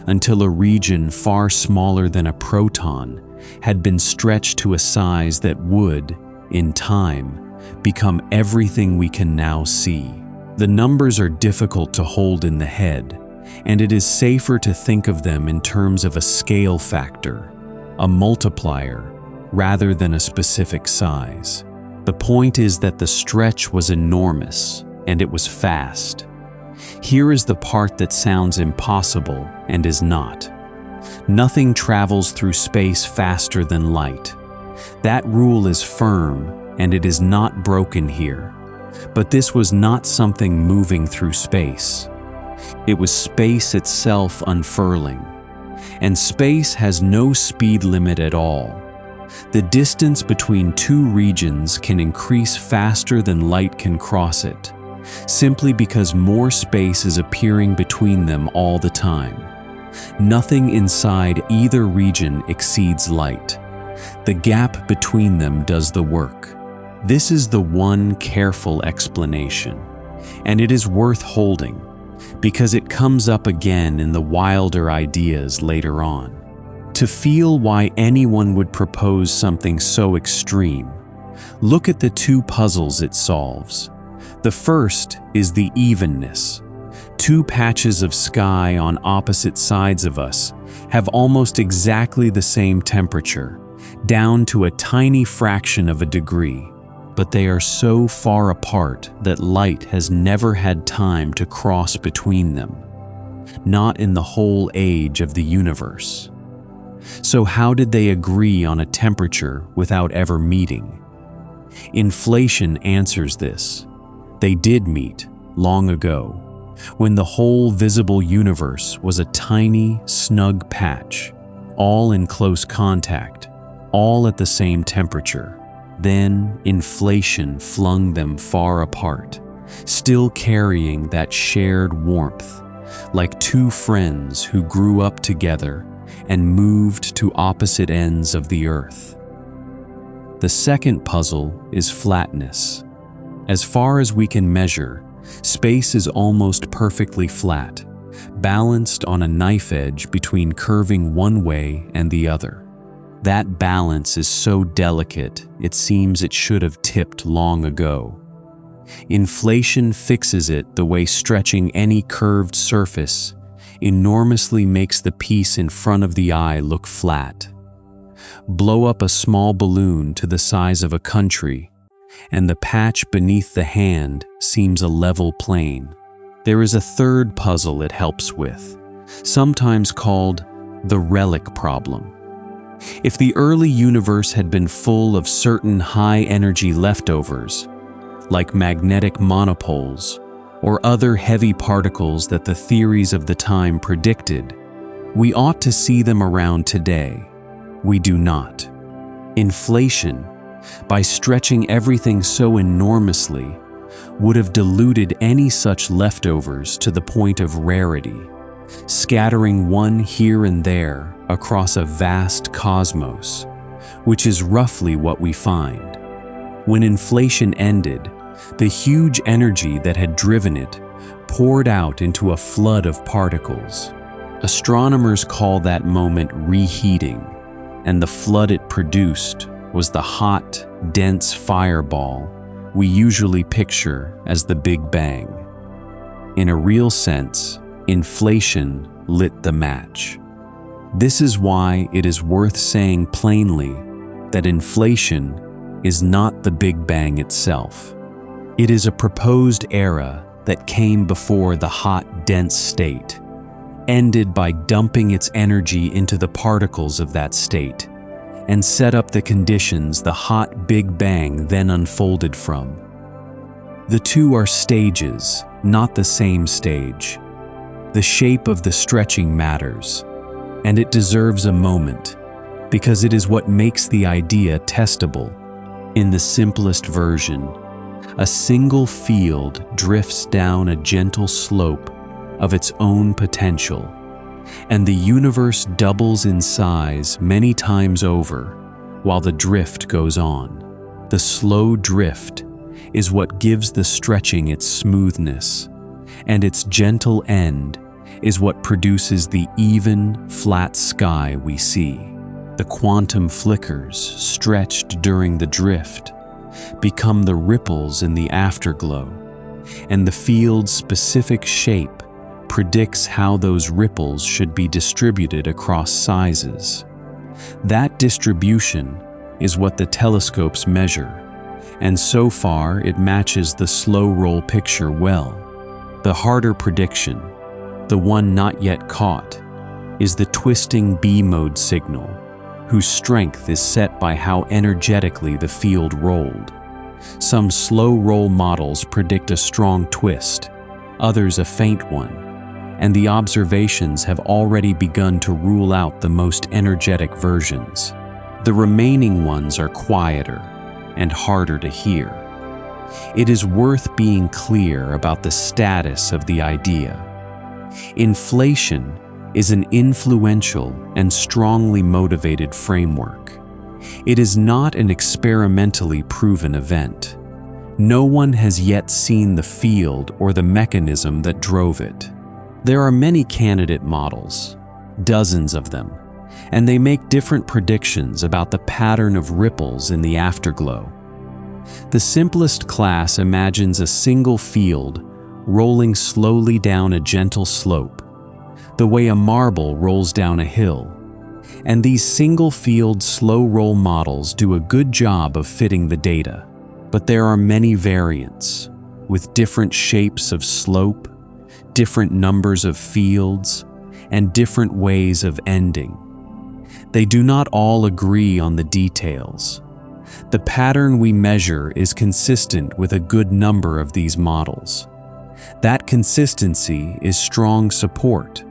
until a region far smaller than a proton had been stretched to a size that would, in time, become everything we can now see. The numbers are difficult to hold in the head, and it is safer to think of them in terms of a scale factor, a multiplier, rather than a specific size. The point is that the stretch was enormous, and it was fast. Here is the part that sounds impossible and is not. Nothing travels through space faster than light. That rule is firm, and it is not broken here. But this was not something moving through space. It was space itself unfurling. And space has no speed limit at all. The distance between two regions can increase faster than light can cross it, simply because more space is appearing between them all the time. Nothing inside either region exceeds light. The gap between them does the work. This is the one careful explanation, and it is worth holding, because it comes up again in the wilder ideas later on. To feel why anyone would propose something so extreme, look at the two puzzles it solves. The first is the evenness. Two patches of sky on opposite sides of us have almost exactly the same temperature, down to a tiny fraction of a degree, but they are so far apart that light has never had time to cross between them, not in the whole age of the universe. So how did they agree on a temperature without ever meeting? Inflation answers this. They did meet, long ago, when the whole visible universe was a tiny, snug patch, all in close contact, all at the same temperature. Then inflation flung them far apart, still carrying that shared warmth, like two friends who grew up together and moved to opposite ends of the earth. The second puzzle is flatness. As far as we can measure, space is almost perfectly flat, balanced on a knife edge between curving one way and the other. That balance is so delicate, it seems it should have tipped long ago. Inflation fixes it the way stretching any curved surface enormously makes the piece in front of the eye look flat. Blow up a small balloon to the size of a country, and the patch beneath the hand seems a level plane. There is a third puzzle it helps with, sometimes called the relic problem. If the early universe had been full of certain high-energy leftovers, like magnetic monopoles or other heavy particles that the theories of the time predicted, we ought to see them around today. We do not. Inflation, by stretching everything so enormously, would have diluted any such leftovers to the point of rarity, scattering one here and there across a vast cosmos, which is roughly what we find. When inflation ended, the huge energy that had driven it poured out into a flood of particles. Astronomers call that moment reheating, and the flood it produced was the hot, dense fireball we usually picture as the Big Bang. In a real sense, inflation lit the match. This is why it is worth saying plainly that inflation is not the Big Bang itself. It is a proposed era that came before the hot, dense state, ended by dumping its energy into the particles of that state, and set up the conditions the hot Big Bang then unfolded from. The two are stages, not the same stage. The shape of the stretching matters, and it deserves a moment, because it is what makes the idea testable. In the simplest version, a single field drifts down a gentle slope of its own potential, and the universe doubles in size many times over while the drift goes on. The slow drift is what gives the stretching its smoothness, and its gentle end is what produces the even, flat sky we see. The quantum flickers stretched during the drift become the ripples in the afterglow, and the field's specific shape predicts how those ripples should be distributed across sizes. That distribution is what the telescopes measure, and so far it matches the slow roll picture well. The harder prediction, the one not yet caught, is the twisting B-mode signal, whose strength is set by how energetically the field rolled. Some slow roll models predict a strong twist, others a faint one, and the observations have already begun to rule out the most energetic versions. The remaining ones are quieter and harder to hear. It is worth being clear about the status of the idea. Inflation is an influential and strongly motivated framework. It is not an experimentally proven event. No one has yet seen the field or the mechanism that drove it. There are many candidate models, dozens of them, and they make different predictions about the pattern of ripples in the afterglow. The simplest class imagines a single field rolling slowly down a gentle slope, the way a marble rolls down a hill. And these single-field slow-roll models do a good job of fitting the data. But there are many variants, with different shapes of slope, different numbers of fields, and different ways of ending. They do not all agree on the details. The pattern we measure is consistent with a good number of these models. That consistency is strong support,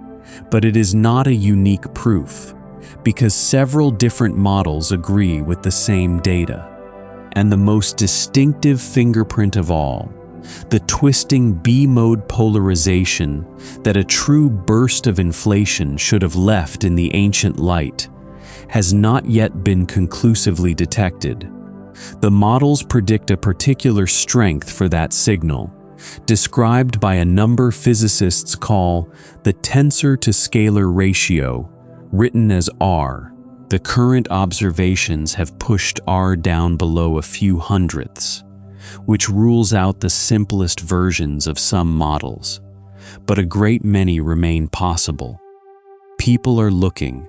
but it is not a unique proof, because several different models agree with the same data. And the most distinctive fingerprint of all, the twisting B-mode polarization that a true burst of inflation should have left in the ancient light, has not yet been conclusively detected. The models predict a particular strength for that signal, described by a number physicists call the tensor-to-scalar ratio, written as R. The current observations have pushed R down below a few hundredths, which rules out the simplest versions of some models, but a great many remain possible. People are looking,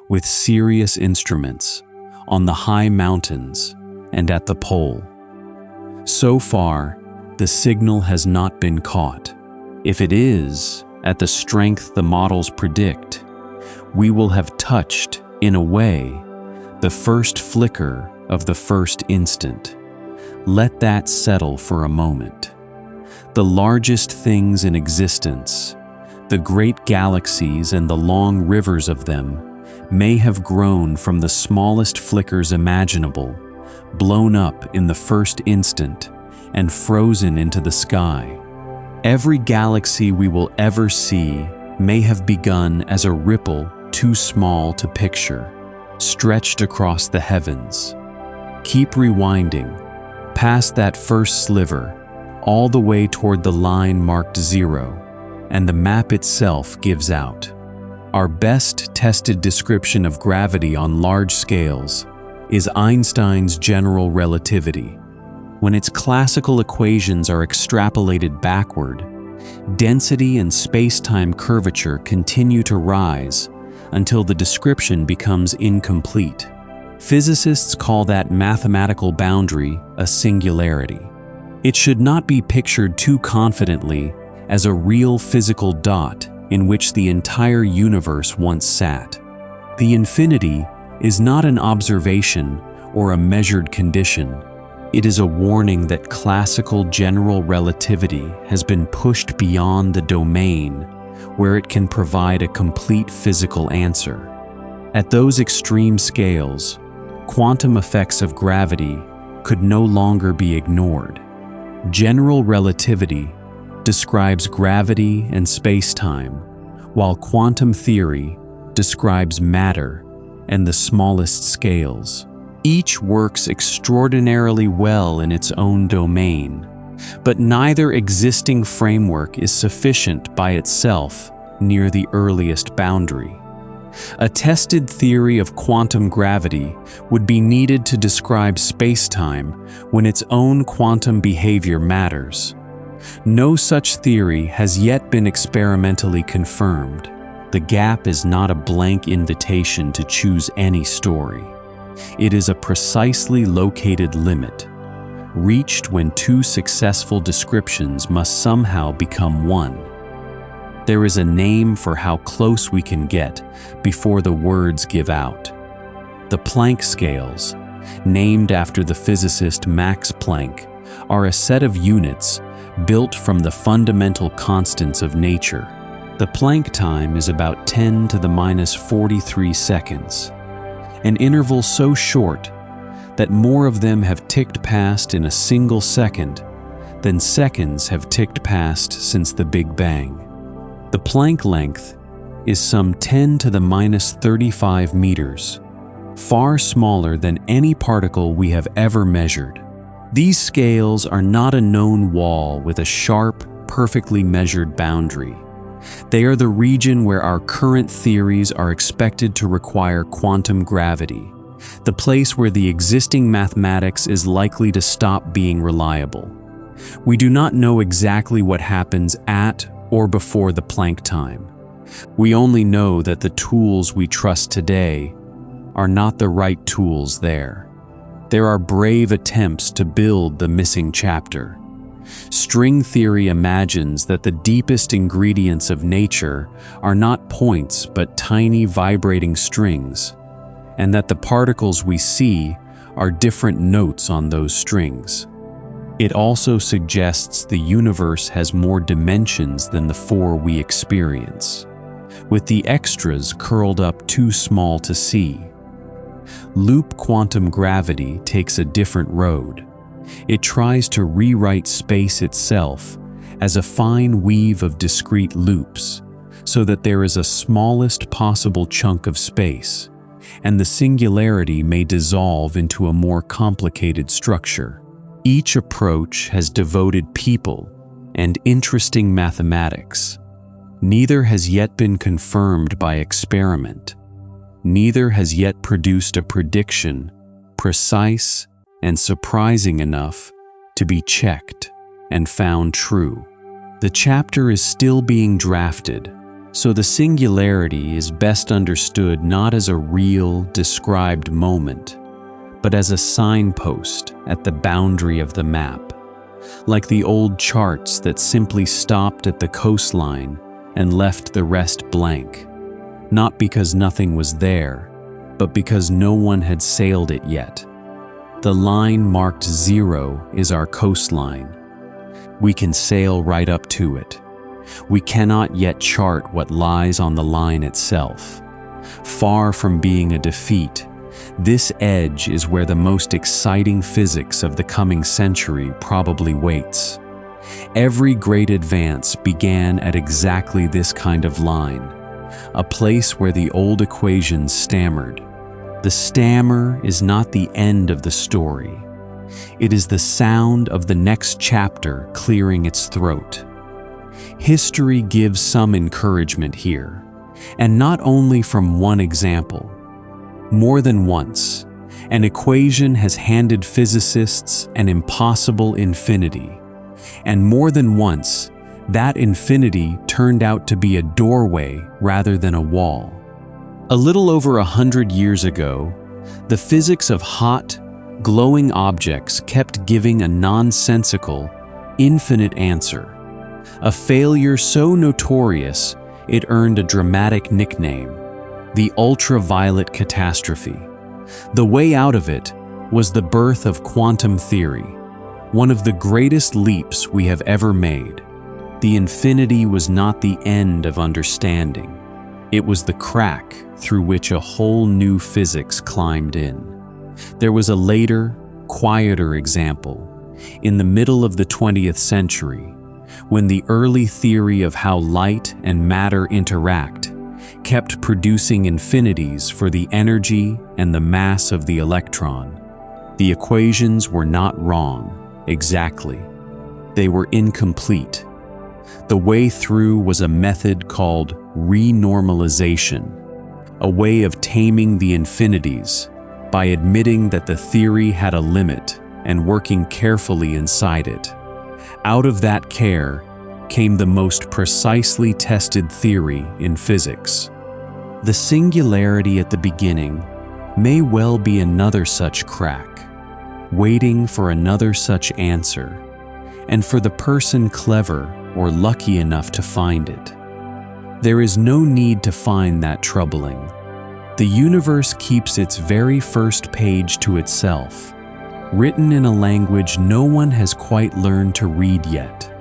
with serious instruments, on the high mountains and at the pole. So far, the signal has not been caught. If it is, at the strength the models predict, we will have touched, in a way, the first flicker of the first instant. Let that settle for a moment. The largest things in existence, the great galaxies and the long rivers of them, may have grown from the smallest flickers imaginable, blown up in the first instant, and frozen into the sky. Every galaxy we will ever see may have begun as a ripple too small to picture, stretched across the heavens. Keep rewinding, past that first sliver, all the way toward the line marked 0, and the map itself gives out. Our best tested description of gravity on large scales is Einstein's general relativity. When its classical equations are extrapolated backward, density and space-time curvature continue to rise until the description becomes incomplete. Physicists call that mathematical boundary a singularity. It should not be pictured too confidently as a real physical dot in which the entire universe once sat. The infinity is not an observation or a measured condition. It is a warning that classical general relativity has been pushed beyond the domain where it can provide a complete physical answer. At those extreme scales, quantum effects of gravity could no longer be ignored. General relativity describes gravity and space-time, while quantum theory describes matter and the smallest scales. Each works extraordinarily well in its own domain, but neither existing framework is sufficient by itself near the earliest boundary. A tested theory of quantum gravity would be needed to describe space-time when its own quantum behavior matters. No such theory has yet been experimentally confirmed. The gap is not a blank invitation to choose any story. It is a precisely located limit, reached when two successful descriptions must somehow become one. There is a name for how close we can get before the words give out. The Planck scales, named after the physicist Max Planck, are a set of units built from the fundamental constants of nature. The Planck time is about 10 to the minus 43 seconds, an interval so short that more of them have ticked past in a single second than seconds have ticked past since the Big Bang. The Planck length is some 10 to the minus 35 meters, far smaller than any particle we have ever measured. These scales are not a known wall with a sharp, perfectly measured boundary. They are the region where our current theories are expected to require quantum gravity, the place where the existing mathematics is likely to stop being reliable. We do not know exactly what happens at or before the Planck time. We only know that the tools we trust today are not the right tools there. There are brave attempts to build the missing chapter. String theory imagines that the deepest ingredients of nature are not points but tiny vibrating strings, and that the particles we see are different notes on those strings. It also suggests the universe has more dimensions than the four we experience, with the extras curled up too small to see. Loop quantum gravity takes a different road. It tries to rewrite space itself as a fine weave of discrete loops, so that there is a smallest possible chunk of space, and the singularity may dissolve into a more complicated structure. Each approach has devoted people and interesting mathematics. Neither has yet been confirmed by experiment. Neither has yet produced a prediction precise and surprising enough to be checked and found true. The chapter is still being drafted, so the singularity is best understood not as a real, described moment, but as a signpost at the boundary of the map, like the old charts that simply stopped at the coastline and left the rest blank, not because nothing was there, but because no one had sailed it yet. The line marked 0 is our coastline. We can sail right up to it. We cannot yet chart what lies on the line itself. Far from being a defeat, this edge is where the most exciting physics of the coming century probably waits. Every great advance began at exactly this kind of line, a place where the old equations stammered. The stammer is not the end of the story. It is the sound of the next chapter clearing its throat. History gives some encouragement here, and not only from one example. More than once, an equation has handed physicists an impossible infinity, and more than once, that infinity turned out to be a doorway rather than a wall. A little over 100 years ago, the physics of hot, glowing objects kept giving a nonsensical, infinite answer, a failure so notorious it earned a dramatic nickname: the ultraviolet catastrophe. The way out of it was the birth of quantum theory, one of the greatest leaps we have ever made. The infinity was not the end of understanding. It was the crack through which a whole new physics climbed in. There was a later, quieter example in the middle of the 20th century, when the early theory of how light and matter interact kept producing infinities for the energy and the mass of the electron. The equations were not wrong, exactly. They were incomplete. The way through was a method called renormalization, a way of taming the infinities by admitting that the theory had a limit and working carefully inside it. Out of that care came the most precisely tested theory in physics. The singularity at the beginning may well be another such crack, waiting for another such answer, and for the person clever or lucky enough to find it. There is no need to find that troubling. The universe keeps its very first page to itself, written in a language no one has quite learned to read yet.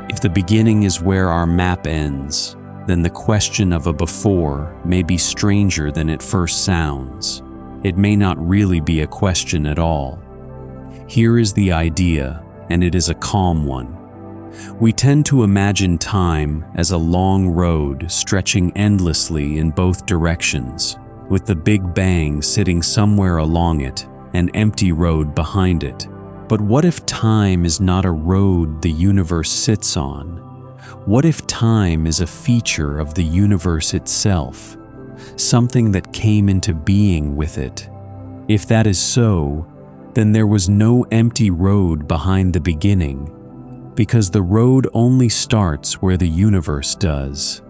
If the beginning is where our map ends, then the question of a before may be stranger than it first sounds. It may not really be a question at all. Here is the idea, and it is a calm one. We tend to imagine time as a long road stretching endlessly in both directions, with the Big Bang sitting somewhere along it, an empty road behind it. But what if time is not a road the universe sits on? What if time is a feature of the universe itself, something that came into being with it? If that is so, then there was no empty road behind the beginning, because the road only starts where the universe does.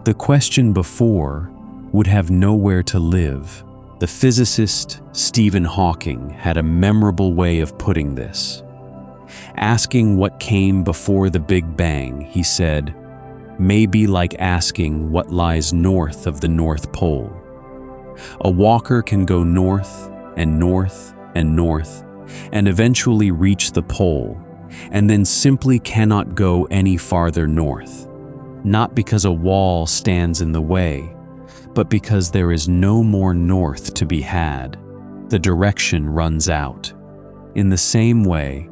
The question before would have nowhere to live. The physicist Stephen Hawking had a memorable way of putting this. Asking what came before the Big Bang, he said, may be like asking what lies north of the North Pole. A walker can go north and north and north and eventually reach the pole, and then simply cannot go any farther north, not because a wall stands in the way, but because there is no more north to be had. The direction runs out. In the same way,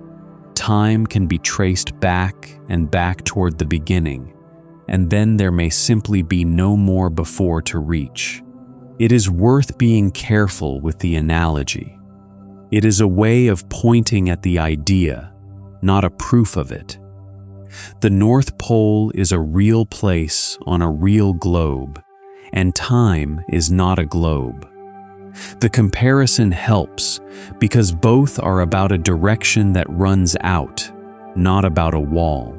time can be traced back and back toward the beginning, and then there may simply be no more before to reach. It is worth being careful with the analogy. It is a way of pointing at the idea, not a proof of it. The North Pole is a real place on a real globe, and time is not a globe. The comparison helps because both are about a direction that runs out, not about a wall.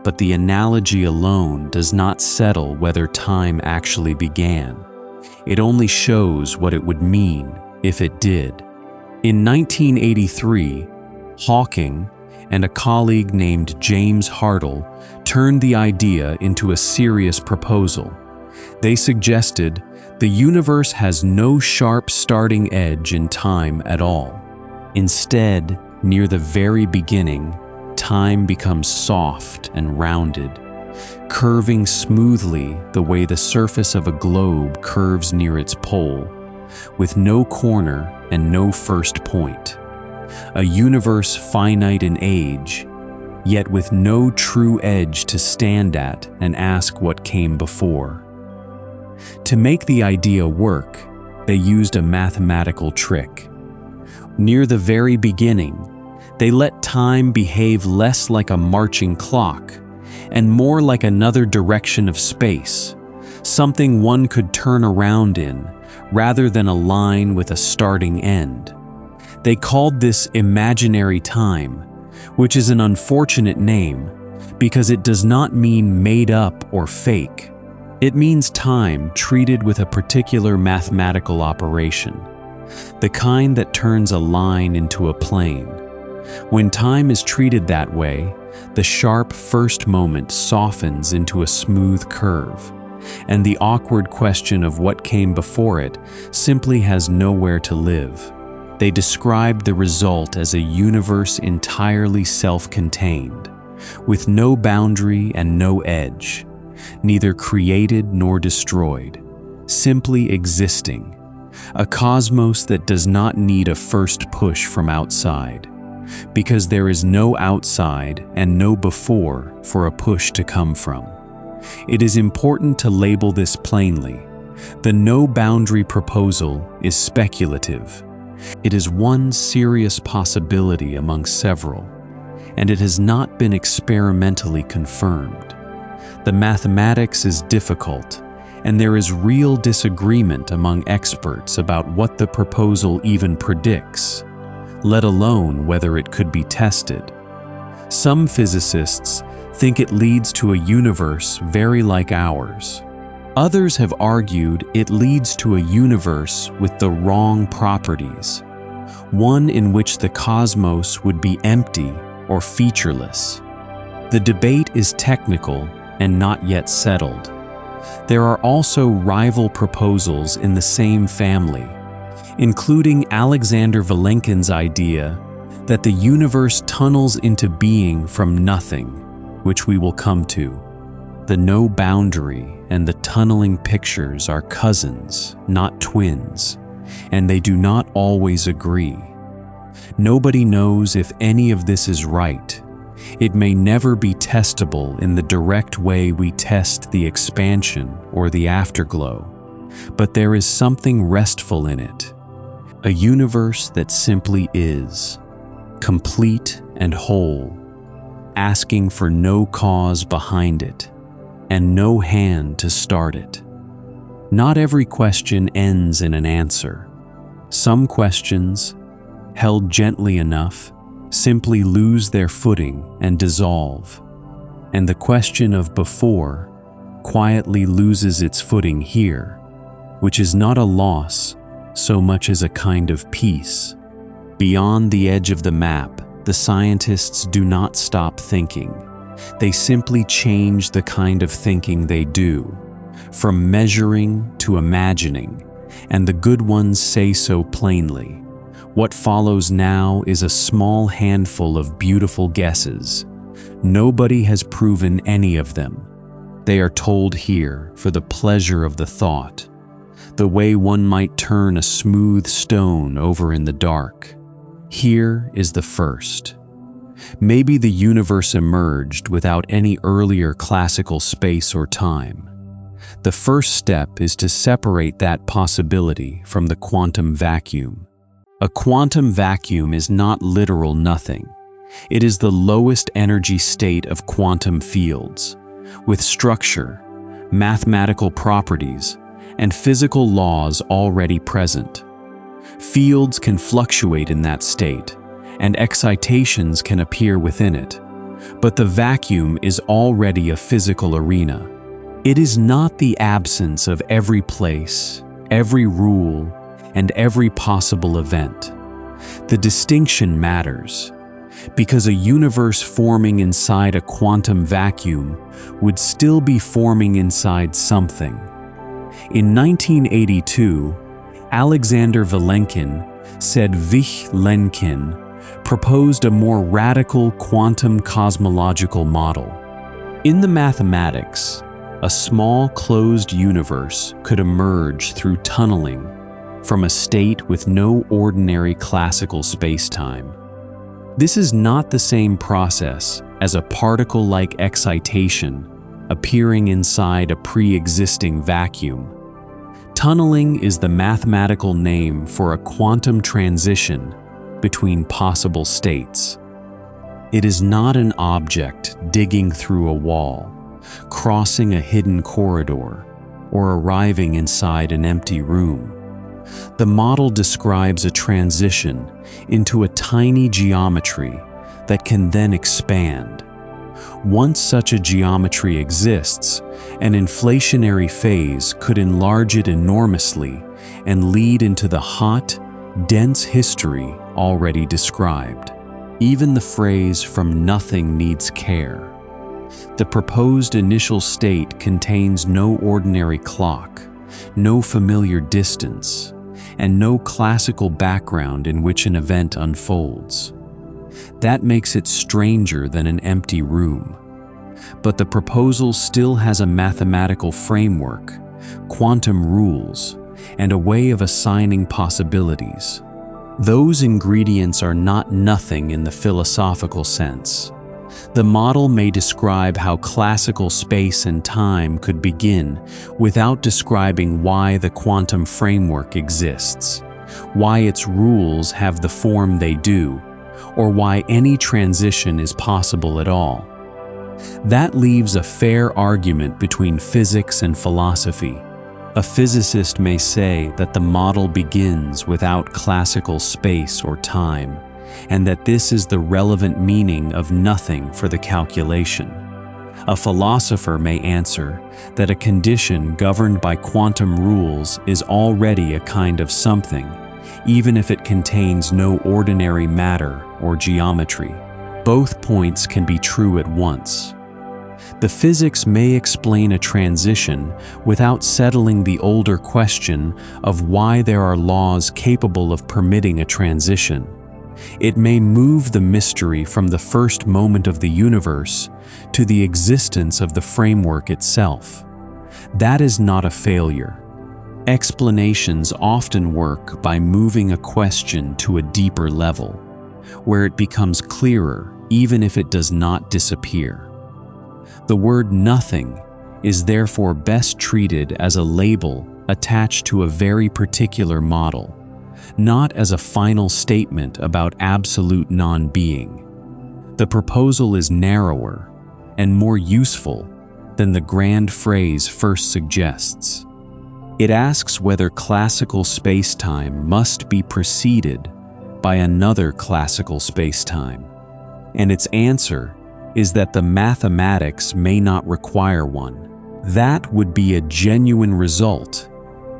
But the analogy alone does not settle whether time actually began. It only shows what it would mean if it did. In 1983, Hawking and a colleague named James Hartle turned the idea into a serious proposal. They suggested the universe has no sharp starting edge in time at all. Instead, near the very beginning, time becomes soft and rounded, curving smoothly the way the surface of a globe curves near its pole, with no corner and no first point. A universe finite in age, yet with no true edge to stand at and ask what came before. To make the idea work, they used a mathematical trick. Near the very beginning, they let time behave less like a marching clock and more like another direction of space, something one could turn around in rather than a line with a starting end. They called this imaginary time, which is an unfortunate name because it does not mean made up or fake. It means time treated with a particular mathematical operation, the kind that turns a line into a plane. When time is treated that way, the sharp first moment softens into a smooth curve, and the awkward question of what came before it simply has nowhere to live. They described the result as a universe entirely self-contained, with no boundary and no edge, neither created nor destroyed, simply existing, a cosmos that does not need a first push from outside, because there is no outside and no before for a push to come from. It is important to label this plainly. The no-boundary proposal is speculative. It is one serious possibility among several, and it has not been experimentally confirmed. The mathematics is difficult, and there is real disagreement among experts about what the proposal even predicts, let alone whether it could be tested. Some physicists think it leads to a universe very like ours. Others have argued it leads to a universe with the wrong properties, one in which the cosmos would be empty or featureless. The debate is technical and not yet settled. There are also rival proposals in the same family, including Alexander Vilenkin's idea that the universe tunnels into being from nothing, which we will come to. The no boundary and the tunneling pictures are cousins, not twins, and they do not always agree. Nobody knows if any of this is right. It may never be testable in the direct way we test the expansion or the afterglow, but there is something restful in it. A universe that simply is, complete and whole, asking for no cause behind it, and no hand to start it. Not every question ends in an answer. Some questions, held gently enough, simply lose their footing and dissolve, and the question of before quietly loses its footing here, which is not a loss so much as a kind of peace. Beyond the edge of the map, the scientists do not stop thinking. They simply change the kind of thinking they do, from measuring to imagining, and the good ones say so plainly. What follows now is a small handful of beautiful guesses. Nobody has proven any of them. They are told here for the pleasure of the thought, the way one might turn a smooth stone over in the dark. Here is the first. Maybe the universe emerged without any earlier classical space or time. The first step is to separate that possibility from the quantum vacuum. A quantum vacuum is not literal nothing. It is the lowest energy state of quantum fields, with structure, mathematical properties, and physical laws already present. Fields can fluctuate in that state, and excitations can appear within it, but the vacuum is already a physical arena. It is not the absence of every place, every rule, and every possible event. The distinction matters, because a universe forming inside a quantum vacuum would still be forming inside something. In 1982, Alexander Vilenkin said Vilenkin proposed a more radical quantum cosmological model. In the mathematics, a small closed universe could emerge through tunneling from a state with no ordinary classical spacetime. This is not the same process as a particle-like excitation appearing inside a pre-existing vacuum. Tunneling is the mathematical name for a quantum transition between possible states. It is not an object digging through a wall, crossing a hidden corridor, or arriving inside an empty room. The model describes a transition into a tiny geometry that can then expand. Once such a geometry exists, an inflationary phase could enlarge it enormously and lead into the hot, dense history already described. Even the phrase "from nothing" needs care. The proposed initial state contains no ordinary clock, no familiar distance, and no classical background in which an event unfolds. That makes it stranger than an empty room. But the proposal still has a mathematical framework, quantum rules, and a way of assigning possibilities. Those ingredients are not nothing in the philosophical sense. The model may describe how classical space and time could begin without describing why the quantum framework exists, why its rules have the form they do, or why any transition is possible at all. That leaves a fair argument between physics and philosophy. A physicist may say that the model begins without classical space or time, and that this is the relevant meaning of nothing for the calculation. A philosopher may answer that a condition governed by quantum rules is already a kind of something, even if it contains no ordinary matter or geometry. Both points can be true at once. The physics may explain a transition without settling the older question of why there are laws capable of permitting a transition. It may move the mystery from the first moment of the universe to the existence of the framework itself. That is not a failure. Explanations often work by moving a question to a deeper level, where it becomes clearer even if it does not disappear. The word nothing is therefore best treated as a label attached to a very particular model, not as a final statement about absolute non-being. The proposal is narrower and more useful than the grand phrase first suggests. It asks whether classical space-time must be preceded by another classical space-time, and its answer is that the mathematics may not require one. That would be a genuine result,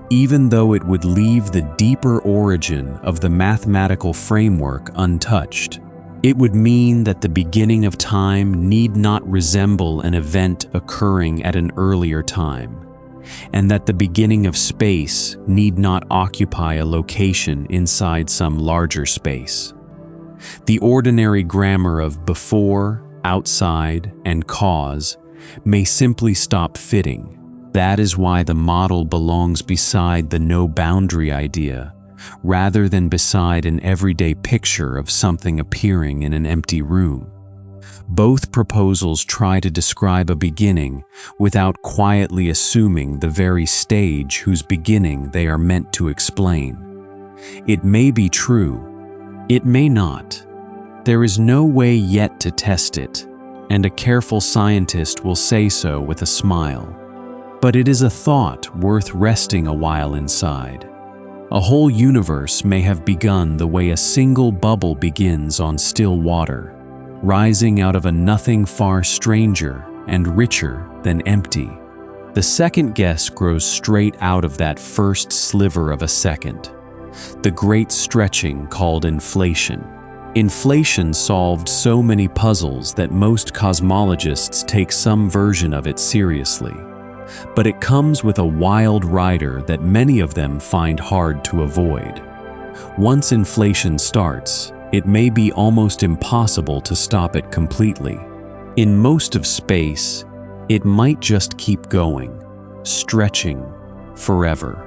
even though it would leave the deeper origin of the mathematical framework untouched. It would mean that the beginning of time need not resemble an event occurring at an earlier time, and that the beginning of space need not occupy a location inside some larger space. The ordinary grammar of before, outside, and cause may simply stop fitting. That is why the model belongs beside the no-boundary idea, rather than beside an everyday picture of something appearing in an empty room. Both proposals try to describe a beginning without quietly assuming the very stage whose beginning they are meant to explain. It may be true, it may not. There is no way yet to test it, and a careful scientist will say so with a smile. But it is a thought worth resting a while inside. A whole universe may have begun the way a single bubble begins on still water, rising out of a nothing far stranger and richer than empty. The second guess grows straight out of that first sliver of a second, the great stretching called inflation. Inflation solved so many puzzles that most cosmologists take some version of it seriously. But it comes with a wild rider that many of them find hard to avoid. Once inflation starts, it may be almost impossible to stop it completely. In most of space, it might just keep going, stretching forever.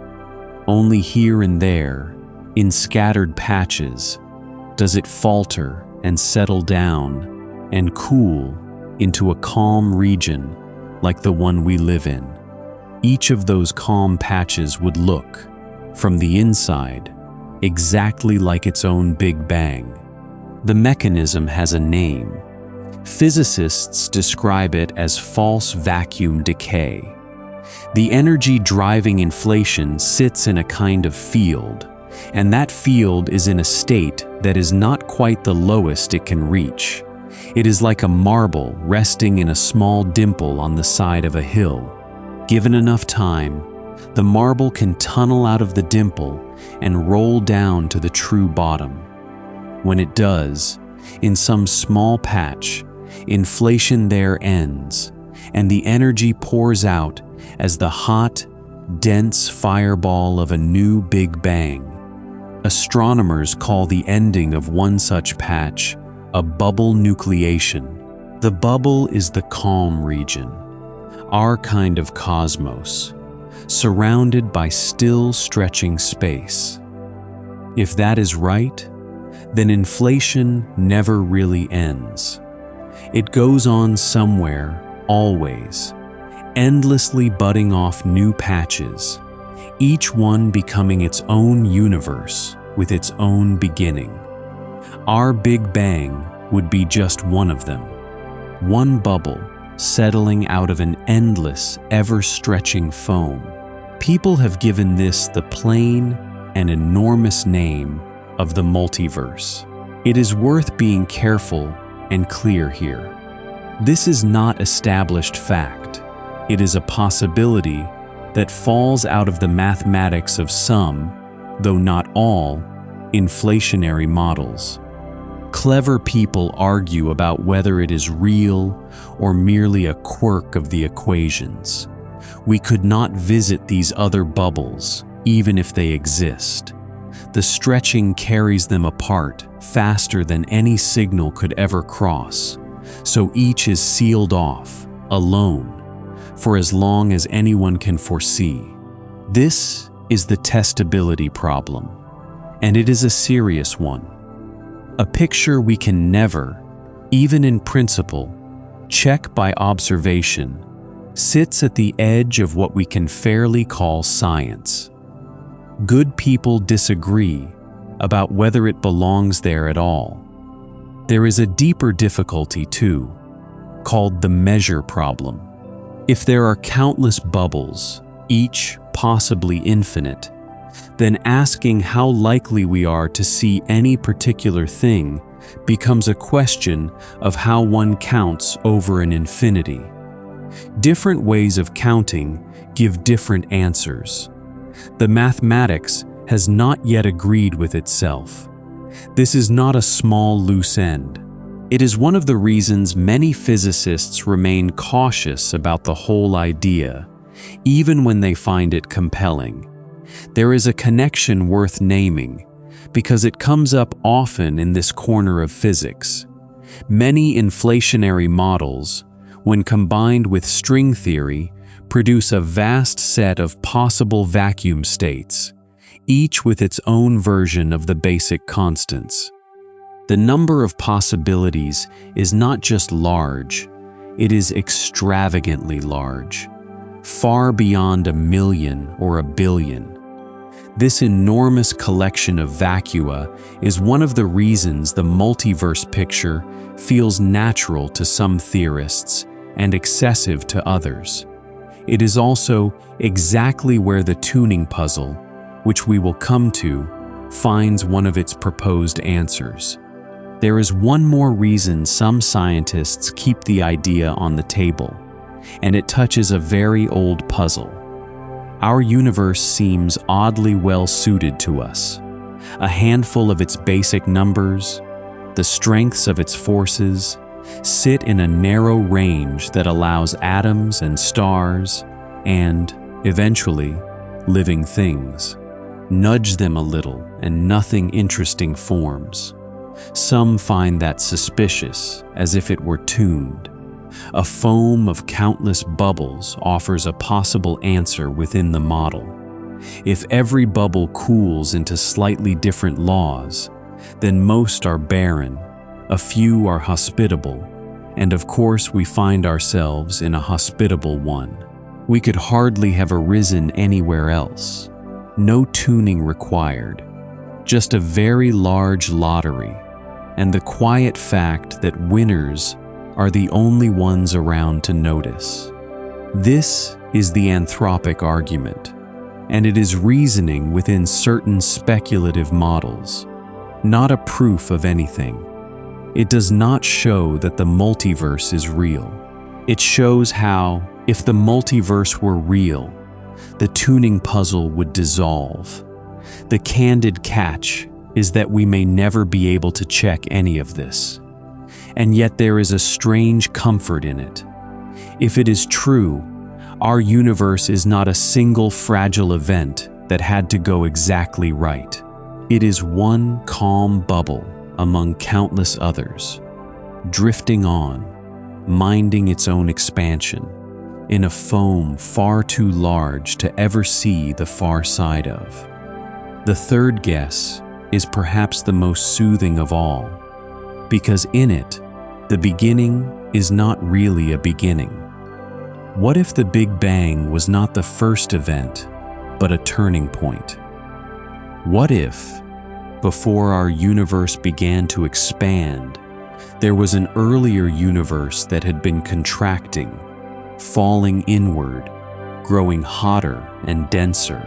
Only here and there, in scattered patches, does it falter and settle down and cool into a calm region like the one we live in. Each of those calm patches would look, from the inside, exactly like its own Big Bang. The mechanism has a name. Physicists describe it as false vacuum decay. The energy driving inflation sits in a kind of field, and that field is in a state that is not quite the lowest it can reach. It is like a marble resting in a small dimple on the side of a hill. Given enough time, the marble can tunnel out of the dimple and roll down to the true bottom. When it does, in some small patch, inflation there ends, and the energy pours out as the hot, dense fireball of a new Big Bang. Astronomers call the ending of one such patch a bubble nucleation. The bubble is the calm region, our kind of cosmos, surrounded by still stretching space. If that is right, then inflation never really ends. It goes on somewhere, always, endlessly budding off new patches, each one becoming its own universe with its own beginning. Our Big Bang would be just one of them, one bubble settling out of an endless, ever-stretching foam. People have given this the plain and enormous name of the multiverse. It is worth being careful and clear here. This is not established fact. It is a possibility that falls out of the mathematics of some, though not all, inflationary models. Clever people argue about whether it is real or merely a quirk of the equations. We could not visit these other bubbles, even if they exist. The stretching carries them apart faster than any signal could ever cross, so each is sealed off, alone, for as long as anyone can foresee. This is the testability problem, and it is a serious one. A picture we can never, even in principle, check by observation, sits at the edge of what we can fairly call science. Good people disagree about whether it belongs there at all. There is a deeper difficulty too, called the measure problem. If there are countless bubbles, each possibly infinite, then asking how likely we are to see any particular thing becomes a question of how one counts over an infinity. Different ways of counting give different answers. The mathematics has not yet agreed with itself. This is not a small loose end. It is one of the reasons many physicists remain cautious about the whole idea, even when they find it compelling. There is a connection worth naming, because it comes up often in this corner of physics. Many inflationary models, when combined with string theory, produce a vast set of possible vacuum states, each with its own version of the basic constants. The number of possibilities is not just large, it is extravagantly large, far beyond 1 million or 1 billion. This enormous collection of vacua is one of the reasons the multiverse picture feels natural to some theorists and excessive to others. It is also exactly where the tuning puzzle, which we will come to, finds one of its proposed answers. There is one more reason some scientists keep the idea on the table, and it touches a very old puzzle. Our universe seems oddly well suited to us. A handful of its basic numbers, the strengths of its forces, sit in a narrow range that allows atoms and stars, and, eventually, living things. Nudge them a little and nothing interesting forms. Some find that suspicious, as if it were tuned. A foam of countless bubbles offers a possible answer within the model. If every bubble cools into slightly different laws, then most are barren, a few are hospitable, and of course we find ourselves in a hospitable one. We could hardly have arisen anywhere else. No tuning required, just a very large lottery, and the quiet fact that winners are the only ones around to notice. This is the anthropic argument, and it is reasoning within certain speculative models, not a proof of anything. It does not show that the multiverse is real. It shows how, if the multiverse were real, the tuning puzzle would dissolve. The candid catch is that we may never be able to check any of this. and yet there is a strange comfort in it. If it is true, our universe is not a single fragile event that had to go exactly right. It is one calm bubble among countless others, drifting on, minding its own expansion, in a foam far too large to ever see the far side of. The third guess is perhaps the most soothing of all, because in it, the beginning is not really a beginning. What if the Big Bang was not the first event, but a turning point? What if, before our universe began to expand, there was an earlier universe that had been contracting, falling inward, growing hotter and denser?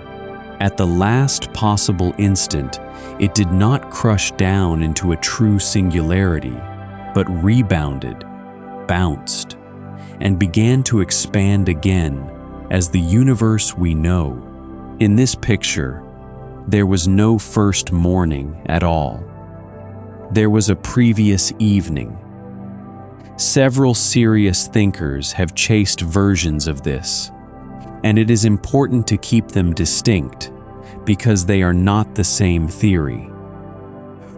At the last possible instant, it did not crush down into a true singularity, but rebounded, bounced, and began to expand again as the universe we know. In this picture, there was no first morning at all. There was a previous evening. Several serious thinkers have chased versions of this, and it is important to keep them distinct because they are not the same theory.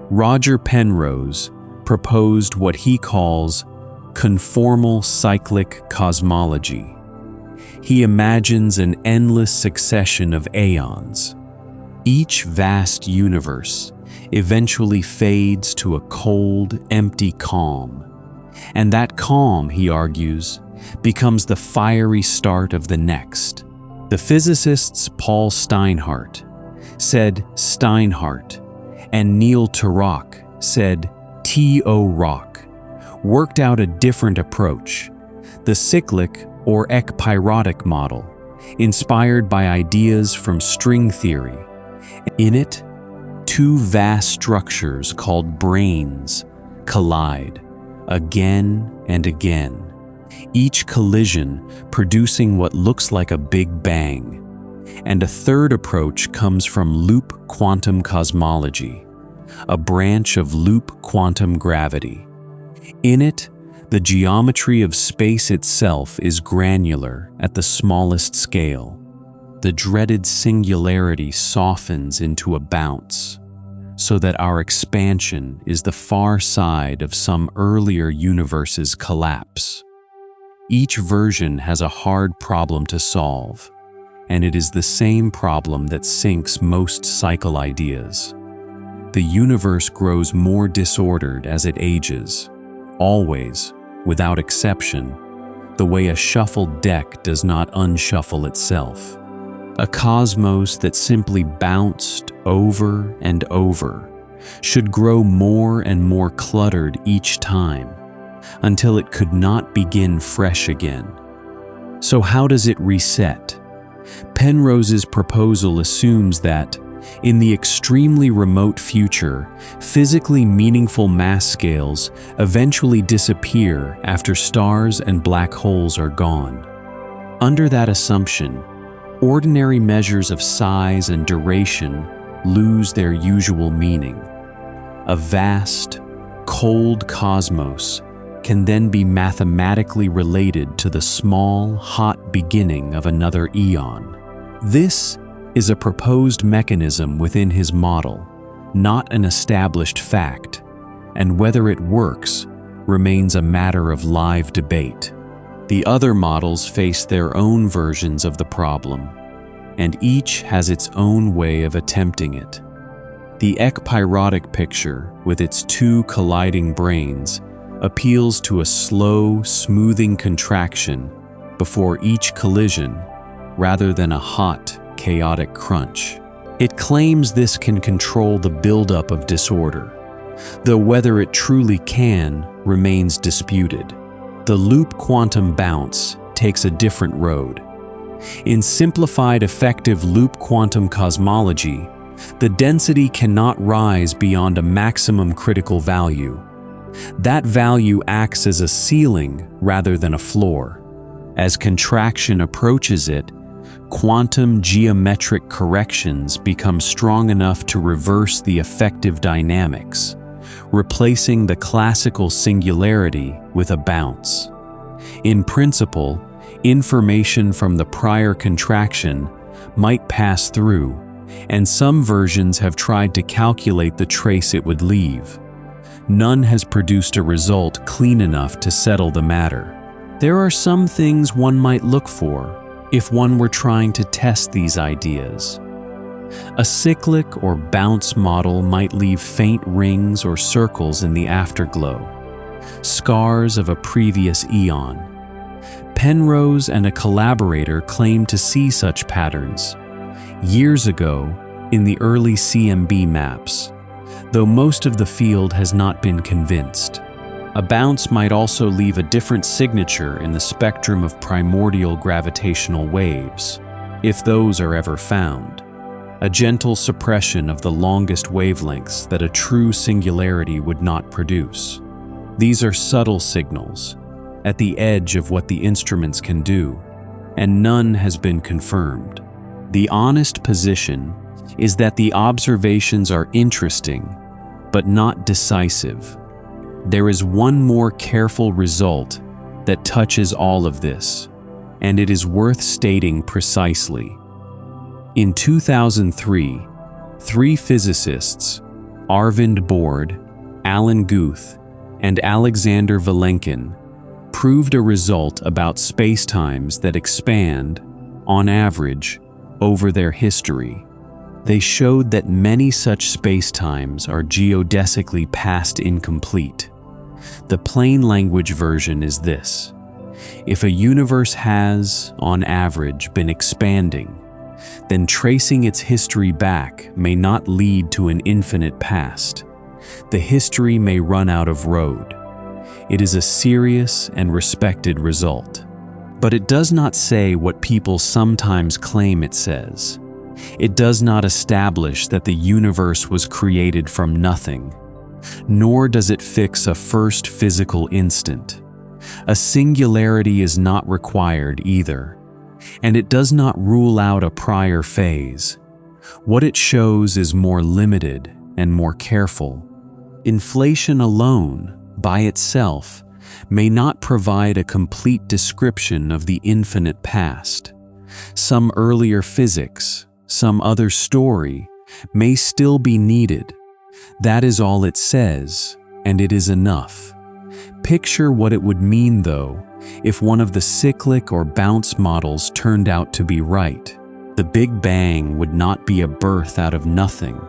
Roger Penrose proposed what he calls conformal cyclic cosmology. He imagines an endless succession of aeons. Each vast universe eventually fades to a cold, empty calm. And that calm, he argues, becomes the fiery start of the next. The physicists Paul Steinhardt said Steinhardt, and Neil Turok said T.O. Rock, worked out a different approach, the cyclic or ekpyrotic model, inspired by ideas from string theory. In it, two vast structures called brains collide again and again, each collision producing what looks like a big bang. And a third approach comes from loop quantum cosmology, a branch of loop quantum gravity. In it, the geometry of space itself is granular at the smallest scale. The dreaded singularity softens into a bounce, so that our expansion is the far side of some earlier universe's collapse. Each version has a hard problem to solve, and it is the same problem that sinks most cycle ideas. The universe grows more disordered as it ages, always, without exception, the way a shuffled deck does not unshuffle itself. A cosmos that simply bounced over and over should grow more and more cluttered each time, until it could not begin fresh again. So how does it reset? Penrose's proposal assumes that, in the extremely remote future, physically meaningful mass scales eventually disappear after stars and black holes are gone. Under that assumption, ordinary measures of size and duration lose their usual meaning. A vast, cold cosmos can then be mathematically related to the small, hot beginning of another eon. This is a proposed mechanism within his model, not an established fact, and whether it works remains a matter of live debate. The other models face their own versions of the problem, and each has its own way of attempting it. The ekpyrotic picture, with its two colliding brains, appeals to a slow, smoothing contraction before each collision, rather than a hot, chaotic crunch. It claims this can control the buildup of disorder, though whether it truly can remains disputed. The loop quantum bounce takes a different road. In simplified effective loop quantum cosmology, the density cannot rise beyond a maximum critical value. That value acts as a ceiling rather than a floor. As contraction approaches it, quantum geometric corrections become strong enough to reverse the effective dynamics, replacing the classical singularity with a bounce. In principle, information from the prior contraction might pass through, and some versions have tried to calculate the trace it would leave. None has produced a result clean enough to settle the matter. There are some things one might look for if one were trying to test these ideas. A cyclic or bounce model might leave faint rings or circles in the afterglow, scars of a previous eon. Penrose and a collaborator claimed to see such patterns years ago in the early CMB maps, though most of the field has not been convinced. A bounce might also leave a different signature in the spectrum of primordial gravitational waves, if those are ever found. A gentle suppression of the longest wavelengths that a true singularity would not produce. These are subtle signals, at the edge of what the instruments can do, and none has been confirmed. The honest position is that the observations are interesting, but not decisive. There is one more careful result that touches all of this, and it is worth stating precisely. In 2003, 3 physicists, Arvind Borde, Alan Guth, and Alexander Vilenkin, proved a result about spacetimes that expand, on average, over their history. They showed that many such spacetimes are geodesically past incomplete. The plain language version is this: if a universe has, on average, been expanding, then tracing its history back may not lead to an infinite past. The history may run out of road. It is a serious and respected result. But it does not say what people sometimes claim it says. It does not establish that the universe was created from nothing, nor does it fix a first physical instant. A singularity is not required either, and it does not rule out a prior phase. What it shows is more limited and more careful. Inflation alone, by itself, may not provide a complete description of the infinite past. Some earlier physics, some other story, may still be needed. That is all it says, and it is enough. Picture what it would mean, though, if one of the cyclic or bounce models turned out to be right. The Big Bang would not be a birth out of nothing,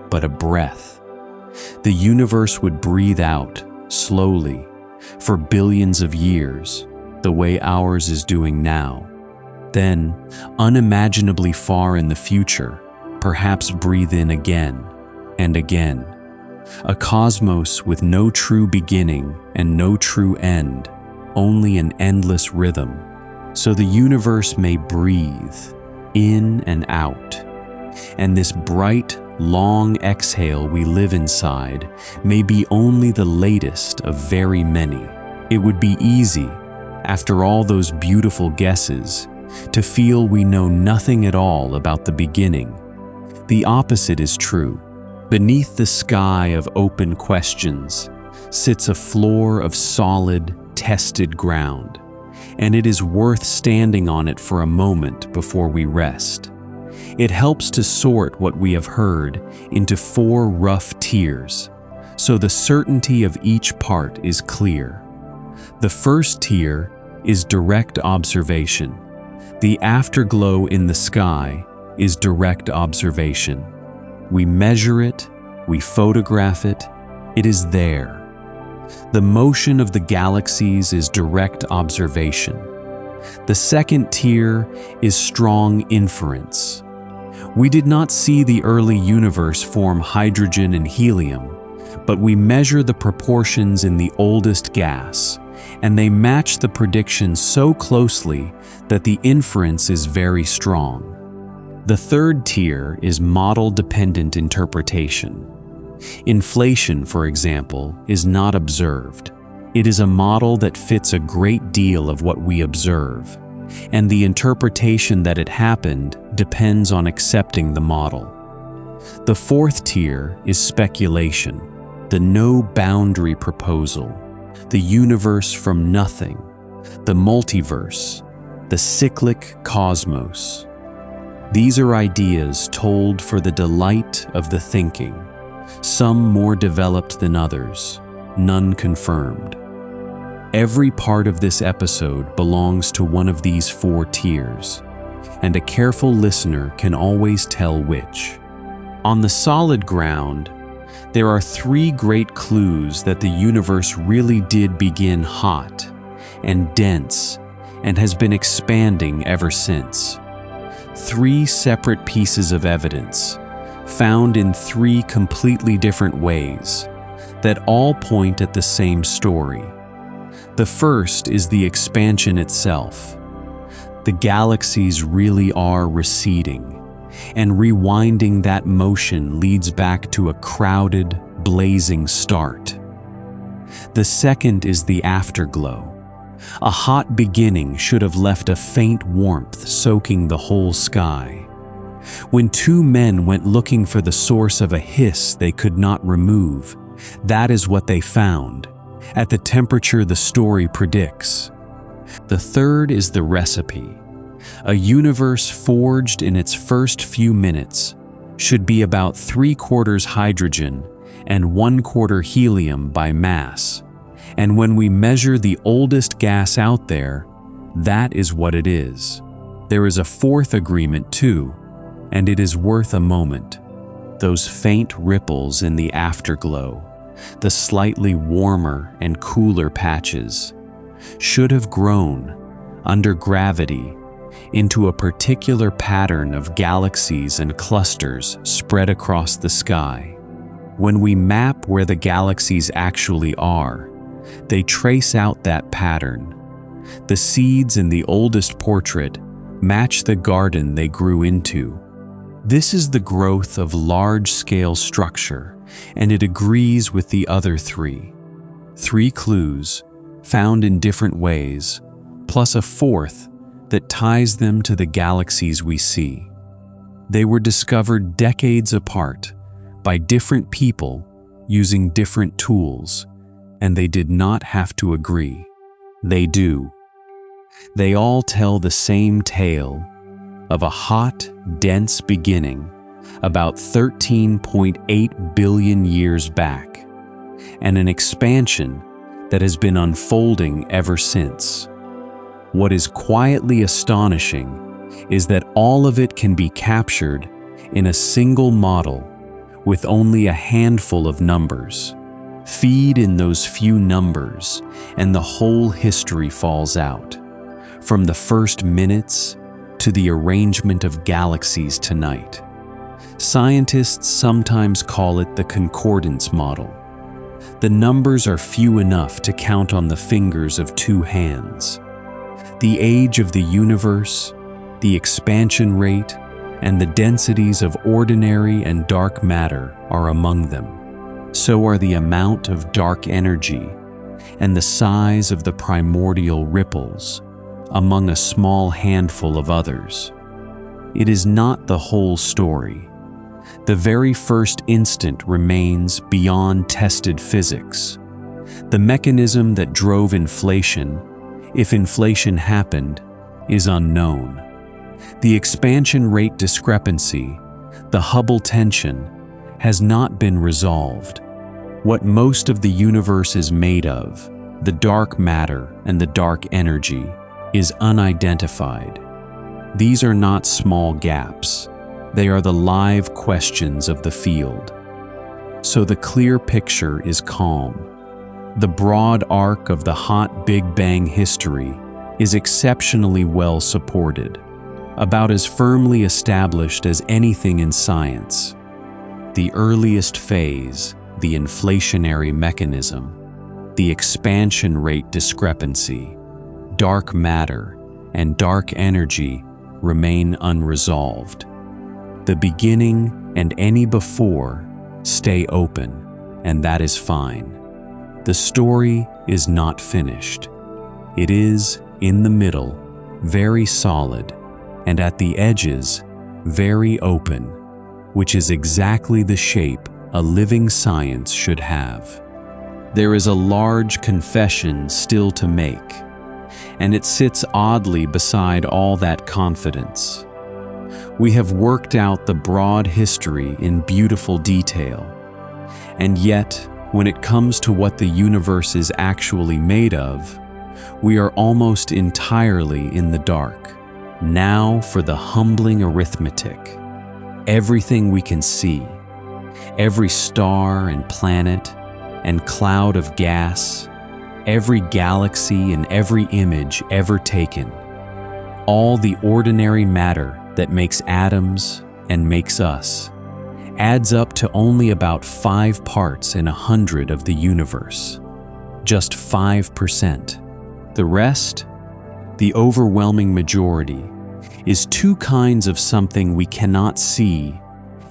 but a breath. The universe would breathe out, slowly, for billions of years, the way ours is doing now. Then, unimaginably far in the future, perhaps breathe in again and again. A cosmos with no true beginning and no true end, only an endless rhythm. So the universe may breathe in and out. And this bright, long exhale we live inside may be only the latest of very many. It would be easy, after all those beautiful guesses, to feel we know nothing at all about the beginning. The opposite is true. Beneath the sky of open questions sits a floor of solid, tested ground, and it is worth standing on it for a moment before we rest. It helps to sort what we have heard into 4 rough tiers, so the certainty of each part is clear. The first tier is direct observation. The afterglow in the sky is direct observation. We measure it, we photograph it, it is there. The motion of the galaxies is direct observation. The second tier is strong inference. We did not see the early universe form hydrogen and helium, but we measure the proportions in the oldest gas, and they match the predictions so closely that the inference is very strong. The third tier is model-dependent interpretation. Inflation, for example, is not observed. It is a model that fits a great deal of what we observe, and the interpretation that it happened depends on accepting the model. The fourth tier is speculation. the no-boundary proposal, the universe from nothing, the multiverse, the cyclic cosmos. These are ideas told for the delight of the thinking, some more developed than others, none confirmed. Every part of this episode belongs to one of these four tiers, and a careful listener can always tell which. On the solid ground, there are three great clues that the universe really did begin hot and dense and has been expanding ever since. Three separate pieces of evidence, found in three completely different ways, that all point at the same story. The first is the expansion itself. The galaxies really are receding, and rewinding that motion leads back to a crowded, blazing start. The second is the afterglow. A hot beginning should have left a faint warmth soaking the whole sky. When two men went looking for the source of a hiss they could not remove, that is what they found, at the temperature the story predicts. The third is the recipe. A universe forged in its first few minutes should be about 3/4 hydrogen and 1/4 helium by mass. And when we measure the oldest gas out there, that is what it is. There is a fourth agreement too, and it is worth a moment. Those faint ripples in the afterglow, the slightly warmer and cooler patches, should have grown, under gravity, into a particular pattern of galaxies and clusters spread across the sky. When we map where the galaxies actually are, they trace out that pattern. The seeds in the oldest portrait match the garden they grew into. This is the growth of large-scale structure, and it agrees with the other three. Three clues, found in different ways, plus a fourth that ties them to the galaxies we see. They were discovered decades apart by different people using different tools, and they did not have to agree. They do. They all tell the same tale of a hot, dense beginning about 13.8 billion years back, and an expansion that has been unfolding ever since. What is quietly astonishing is that all of it can be captured in a single model with only a handful of numbers. Feed in those few numbers, and the whole history falls out, from the first minutes to the arrangement of galaxies tonight. Scientists sometimes call it the concordance model. The numbers are few enough to count on the fingers of two hands. The age of the universe, the expansion rate, and the densities of ordinary and dark matter are among them. So are the amount of dark energy and the size of the primordial ripples, among a small handful of others. It is not the whole story. The very first instant remains beyond tested physics. The mechanism that drove inflation, if inflation happened, is unknown. The expansion rate discrepancy, the Hubble tension, has not been resolved. What most of the universe is made of, the dark matter and the dark energy, is unidentified. These are not small gaps. They are the live questions of the field. So the clear picture is calm. The broad arc of the hot Big Bang history is exceptionally well supported, about as firmly established as anything in science. The earliest phase, the inflationary mechanism, the expansion rate discrepancy, dark matter, and dark energy remain unresolved. The beginning and any before stay open, and that is fine. The story is not finished. It is, in the middle, very solid, and at the edges, very open, which is exactly the shape a living science should have. There is a large confession still to make, and it sits oddly beside all that confidence. We have worked out the broad history in beautiful detail, and yet, when it comes to what the universe is actually made of, we are almost entirely in the dark. Now for the humbling arithmetic. Everything we can see, every star and planet and cloud of gas, every galaxy and every image ever taken, all the ordinary matter that makes atoms and makes us, adds up to only about 5 parts in 100 of the universe. Just 5%. The rest, the overwhelming majority, is 2 kinds of something we cannot see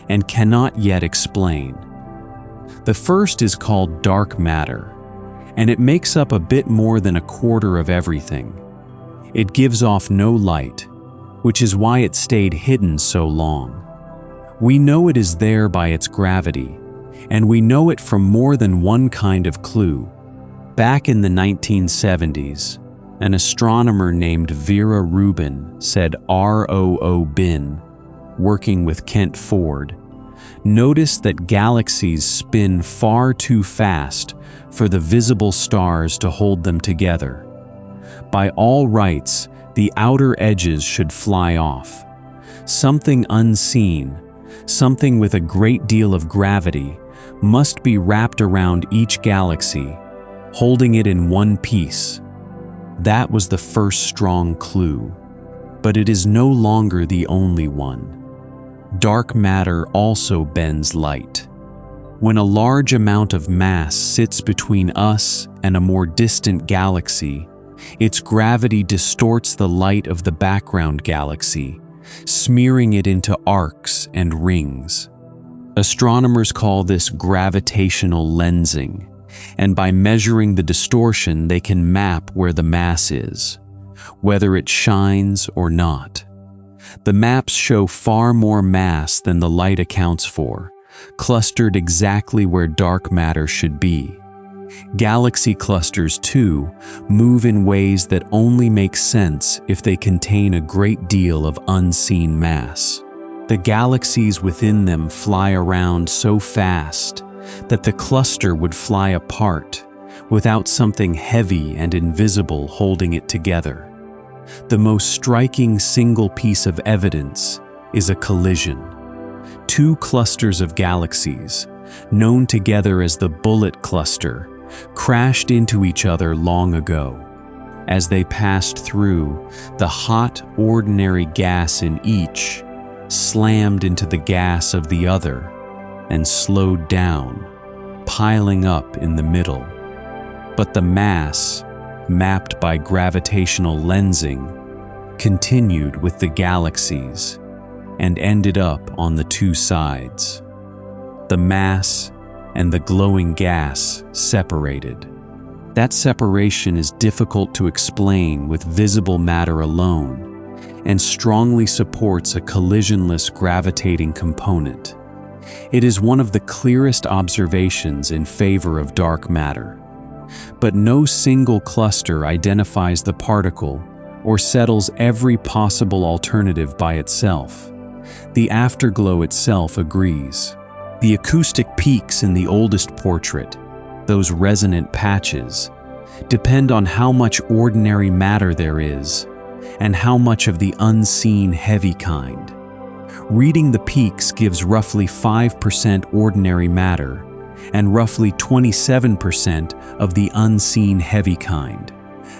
and cannot yet explain. The first is called dark matter, and it makes up a bit more than 1/4 of everything. It gives off no light, which is why it stayed hidden so long. We know it is there by its gravity, and we know it from more than one kind of clue. Back in the 1970s, an astronomer named Vera Rubin said ROO Bin, working with Kent Ford, noticed that galaxies spin far too fast for the visible stars to hold them together. By all rights, the outer edges should fly off. Something unseen, something with a great deal of gravity, must be wrapped around each galaxy, holding it in one piece. That was the first strong clue, but it is no longer the only one. Dark matter also bends light. When a large amount of mass sits between us and a more distant galaxy, its gravity distorts the light of the background galaxy, smearing it into arcs and rings. Astronomers call this gravitational lensing, and by measuring the distortion they can map where the mass is, whether it shines or not. The maps show far more mass than the light accounts for, clustered exactly where dark matter should be. Galaxy clusters, too, move in ways that only make sense if they contain a great deal of unseen mass. The galaxies within them fly around so fast that the cluster would fly apart without something heavy and invisible holding it together. The most striking single piece of evidence is a collision. 2 clusters of galaxies, known together as the Bullet Cluster, crashed into each other long ago. As they passed through, the hot, ordinary gas in each slammed into the gas of the other and slowed down, piling up in the middle. But the mass, mapped by gravitational lensing, continued with the galaxies and ended up on the 2 sides. The mass and the glowing gas separated. That separation is difficult to explain with visible matter alone and strongly supports a collisionless gravitating component. It is one of the clearest observations in favor of dark matter. But no single cluster identifies the particle or settles every possible alternative by itself. The Afterglow itself agrees. The acoustic peaks in the oldest portrait, those resonant patches, depend on how much ordinary matter there is and how much of the unseen heavy kind. Reading the peaks gives roughly 5% ordinary matter and roughly 27% of the unseen heavy kind,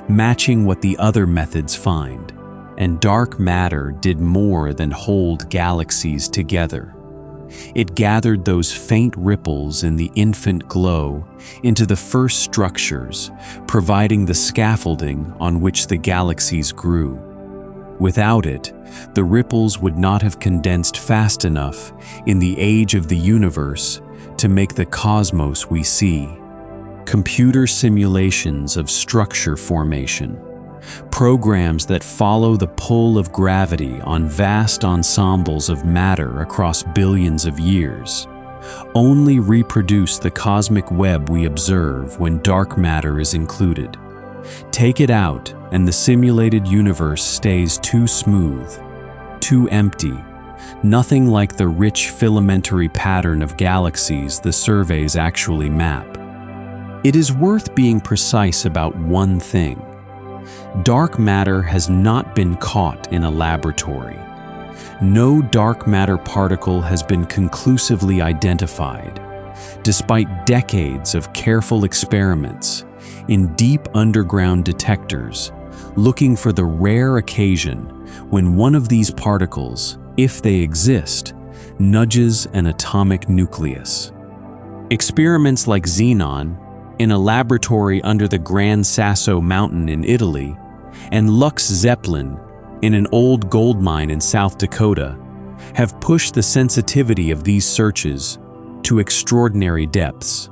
matching what the other methods find. And dark matter did more than hold galaxies together. It gathered those faint ripples in the infant glow into the first structures, providing the scaffolding on which the galaxies grew. Without it, the ripples would not have condensed fast enough in the age of the universe to make the cosmos we see. Computer simulations of structure formation, programs that follow the pull of gravity on vast ensembles of matter across billions of years, only reproduce the cosmic web we observe when dark matter is included. Take it out, and the simulated universe stays too smooth, too empty, nothing like the rich filamentary pattern of galaxies the surveys actually map. It is worth being precise about one thing. Dark matter has not been caught in a laboratory. No dark matter particle has been conclusively identified, despite decades of careful experiments in deep underground detectors, looking for the rare occasion when one of these particles, if they exist, nudges an atomic nucleus. Experiments like Xenon, in a laboratory under the Gran Sasso Mountain in Italy, and Lux Zeppelin, in an old gold mine in South Dakota, have pushed the sensitivity of these searches to extraordinary depths.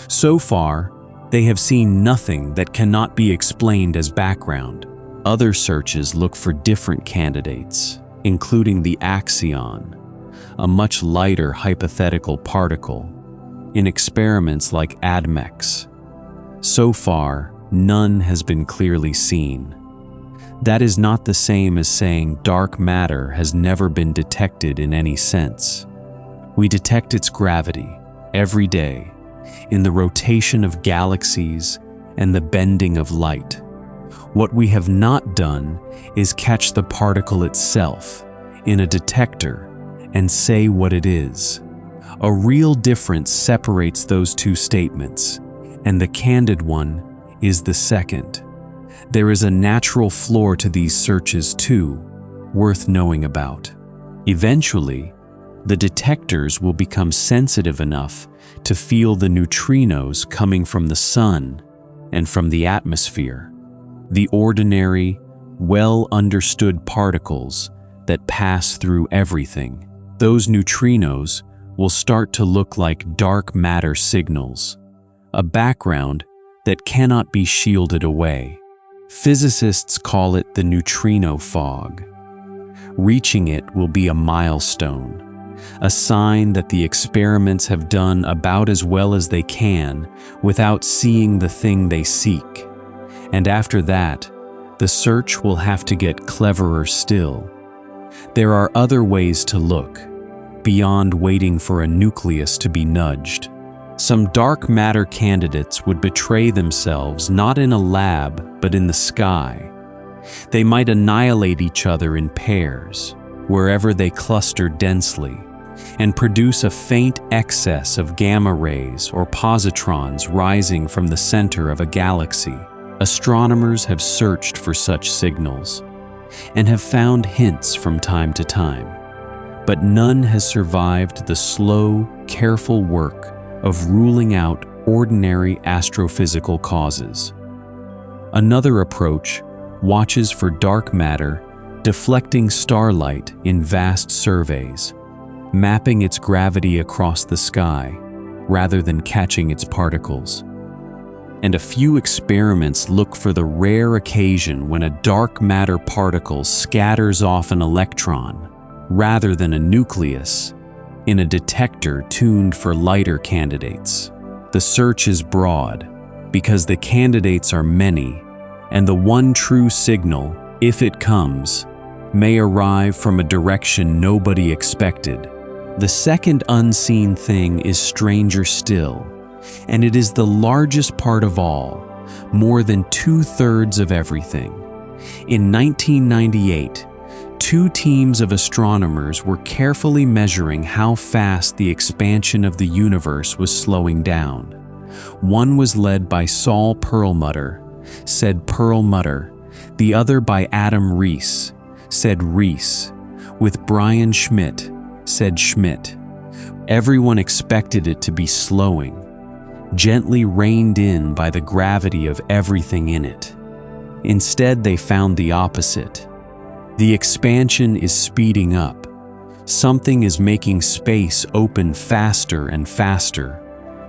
So far, they have seen nothing that cannot be explained as background. Other searches look for different candidates, including the axion, a much lighter hypothetical particle, in experiments like ADMEX. So far, none has been clearly seen. That is not the same as saying dark matter has never been detected in any sense. We detect its gravity every day in the rotation of galaxies and the bending of light. What we have not done is catch the particle itself in a detector and say what it is. A real difference separates those two statements, and the candid one is the second. There is a natural floor to these searches too, worth knowing about. Eventually, the detectors will become sensitive enough to feel the neutrinos coming from the sun and from the atmosphere, the ordinary, well-understood particles that pass through everything. Those neutrinos will start to look like dark matter signals, a background that cannot be shielded away. Physicists call it the neutrino fog. Reaching it will be a milestone, a sign that the experiments have done about as well as they can without seeing the thing they seek. And after that, the search will have to get cleverer still. There are other ways to look, beyond waiting for a nucleus to be nudged. Some dark matter candidates would betray themselves not in a lab, but in the sky. They might annihilate each other in pairs, wherever they cluster densely, and produce a faint excess of gamma rays or positrons rising from the center of a galaxy. Astronomers have searched for such signals, and have found hints from time to time, but none has survived the slow, careful work of ruling out ordinary astrophysical causes. Another approach watches for dark matter deflecting starlight in vast surveys, mapping its gravity across the sky rather than catching its particles. And a few experiments look for the rare occasion when a dark matter particle scatters off an electron rather than a nucleus in a detector tuned for lighter candidates. The search is broad because the candidates are many, and the one true signal, if it comes, may arrive from a direction nobody expected. The second unseen thing is stranger still, and it is the largest part of all, more than 2/3 of everything. In 1998, two teams of astronomers were carefully measuring how fast the expansion of the universe was slowing down. One was led by Saul Perlmutter, said Perlmutter, the other by Adam Rees, said Rees, with Brian Schmidt, said Schmidt. Everyone expected it to be slowing, gently reined in by the gravity of everything in it. Instead, they found the opposite. The expansion is speeding up. Something is making space open faster and faster,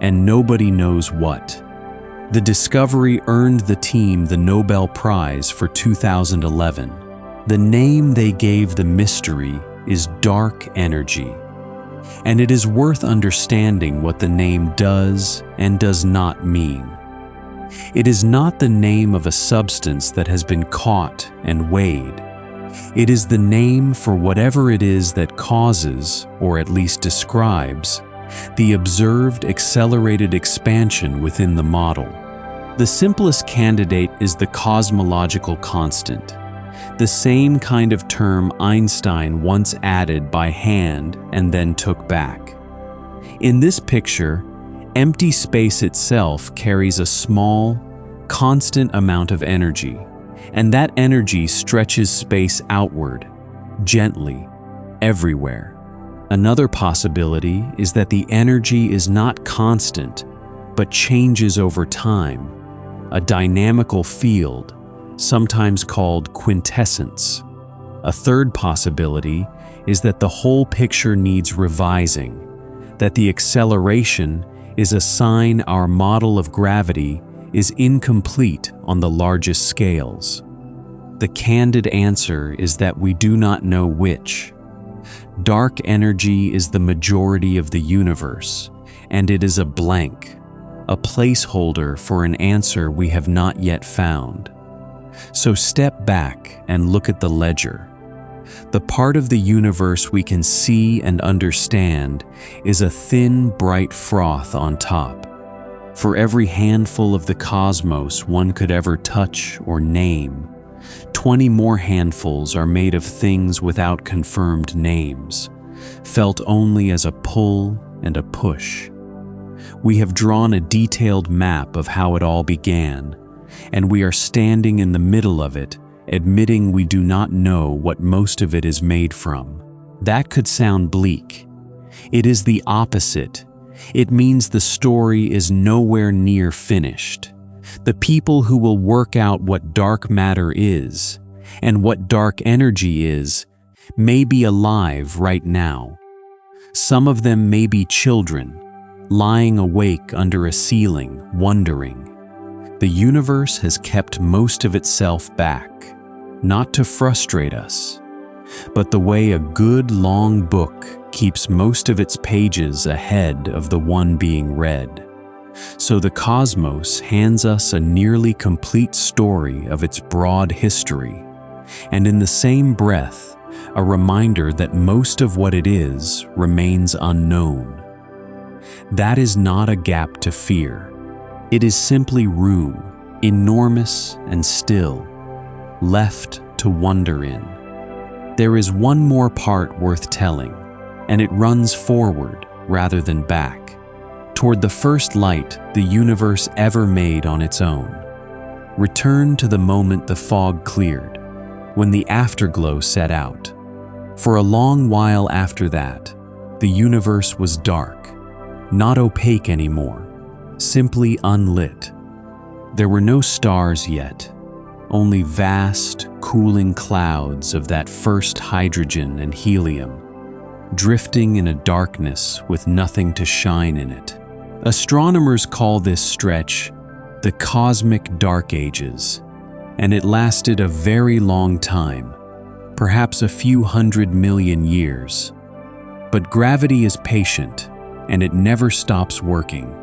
and nobody knows what. The discovery earned the team the Nobel Prize for 2011. The name they gave the mystery is dark energy. And it is worth understanding what the name does and does not mean. It is not the name of a substance that has been caught and weighed. It is the name for whatever it is that causes, or at least describes, the observed accelerated expansion within the model. The simplest candidate is the cosmological constant, the same kind of term Einstein once added by hand and then took back. In this picture, empty space itself carries a small, constant amount of energy, and that energy stretches space outward, gently, everywhere. Another possibility is that the energy is not constant, but changes over time, a dynamical field, sometimes called quintessence. A third possibility is that the whole picture needs revising, that the acceleration is a sign our model of gravity is incomplete on the largest scales. The candid answer is that we do not know which. Dark energy is the majority of the universe, and it is a blank, a placeholder for an answer we have not yet found. So step back and look at the ledger. The part of the universe we can see and understand is a thin, bright froth on top. For every handful of the cosmos one could ever touch or name, 20 more handfuls are made of things without confirmed names, felt only as a pull and a push. We have drawn a detailed map of how it all began, and we are standing in the middle of it, admitting we do not know what most of it is made from. That could sound bleak. It is the opposite. It means the story is nowhere near finished. The people who will work out what dark matter is and what dark energy is may be alive right now. Some of them may be children, lying awake under a ceiling, wondering. The universe has kept most of itself back, not to frustrate us, but the way a good long book keeps most of its pages ahead of the one being read. So the cosmos hands us a nearly complete story of its broad history, and in the same breath, a reminder that most of what it is remains unknown. That is not a gap to fear. It is simply room, enormous and still, left to wonder in. There is one more part worth telling, and it runs forward rather than back, toward the first light the universe ever made on its own. Return to the moment the fog cleared, when the afterglow set out. For a long while after that, the universe was dark, not opaque anymore, simply unlit. There were no stars yet, only vast, cooling clouds of that first hydrogen and helium, drifting in a darkness with nothing to shine in it. Astronomers call this stretch the cosmic dark ages, and it lasted a very long time, perhaps a few 100 million years. But gravity is patient, and it never stops working.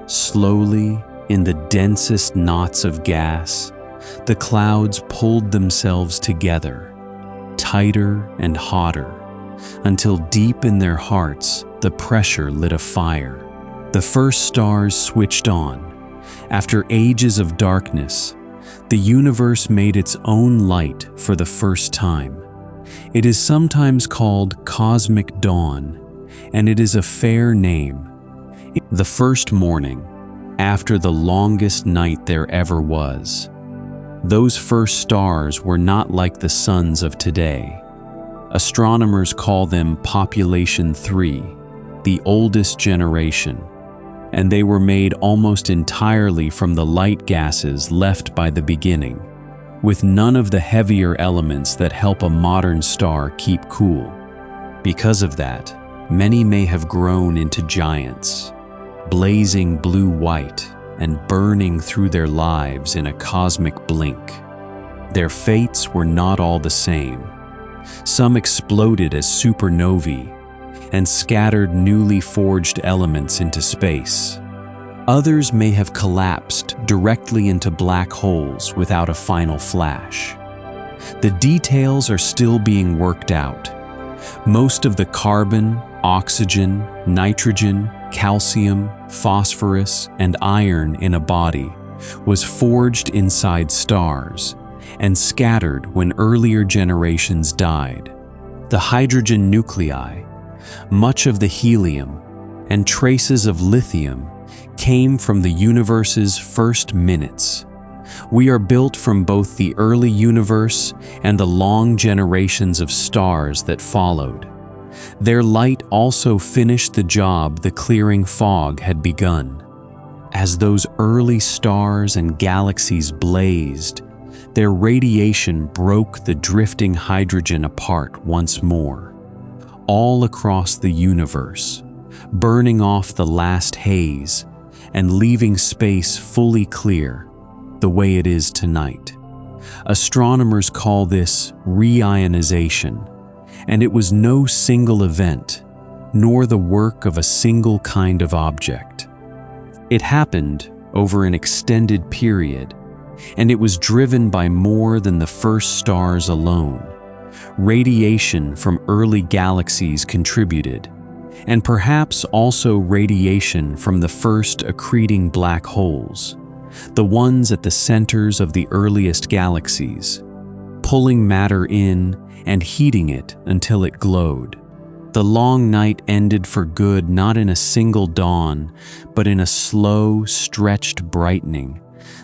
Slowly, in the densest knots of gas, the clouds pulled themselves together, tighter and hotter, until deep in their hearts the pressure lit a fire. The first stars switched on. After ages of darkness, the universe made its own light for the first time. It is sometimes called cosmic dawn, and it is a fair name. The first morning, after the longest night there ever was, those first stars were not like the suns of today. Astronomers call them Population 3, the oldest generation, and they were made almost entirely from the light gases left by the beginning, with none of the heavier elements that help a modern star keep cool. Because of that, many may have grown into giants, blazing blue-white and burning through their lives in a cosmic blink. Their fates were not all the same. Some exploded as supernovae, and scattered newly forged elements into space. Others may have collapsed directly into black holes without a final flash. The details are still being worked out. Most of the carbon, oxygen, nitrogen, calcium, phosphorus, and iron in a body was forged inside stars and scattered when earlier generations died. The hydrogen nuclei, much of the helium, and traces of lithium came from the universe's first minutes. We are built from both the early universe and the long generations of stars that followed. Their light also finished the job the clearing fog had begun. As those early stars and galaxies blazed, their radiation broke the drifting hydrogen apart once more, all across the universe, burning off the last haze and leaving space fully clear, the way it is tonight. Astronomers call this reionization, and it was no single event, nor the work of a single kind of object. It happened over an extended period, and it was driven by more than the first stars alone. Radiation from early galaxies contributed, and perhaps also radiation from the first accreting black holes, the ones at the centers of the earliest galaxies, pulling matter in and heating it until it glowed. The long night ended for good not in a single dawn, but in a slow, stretched brightening,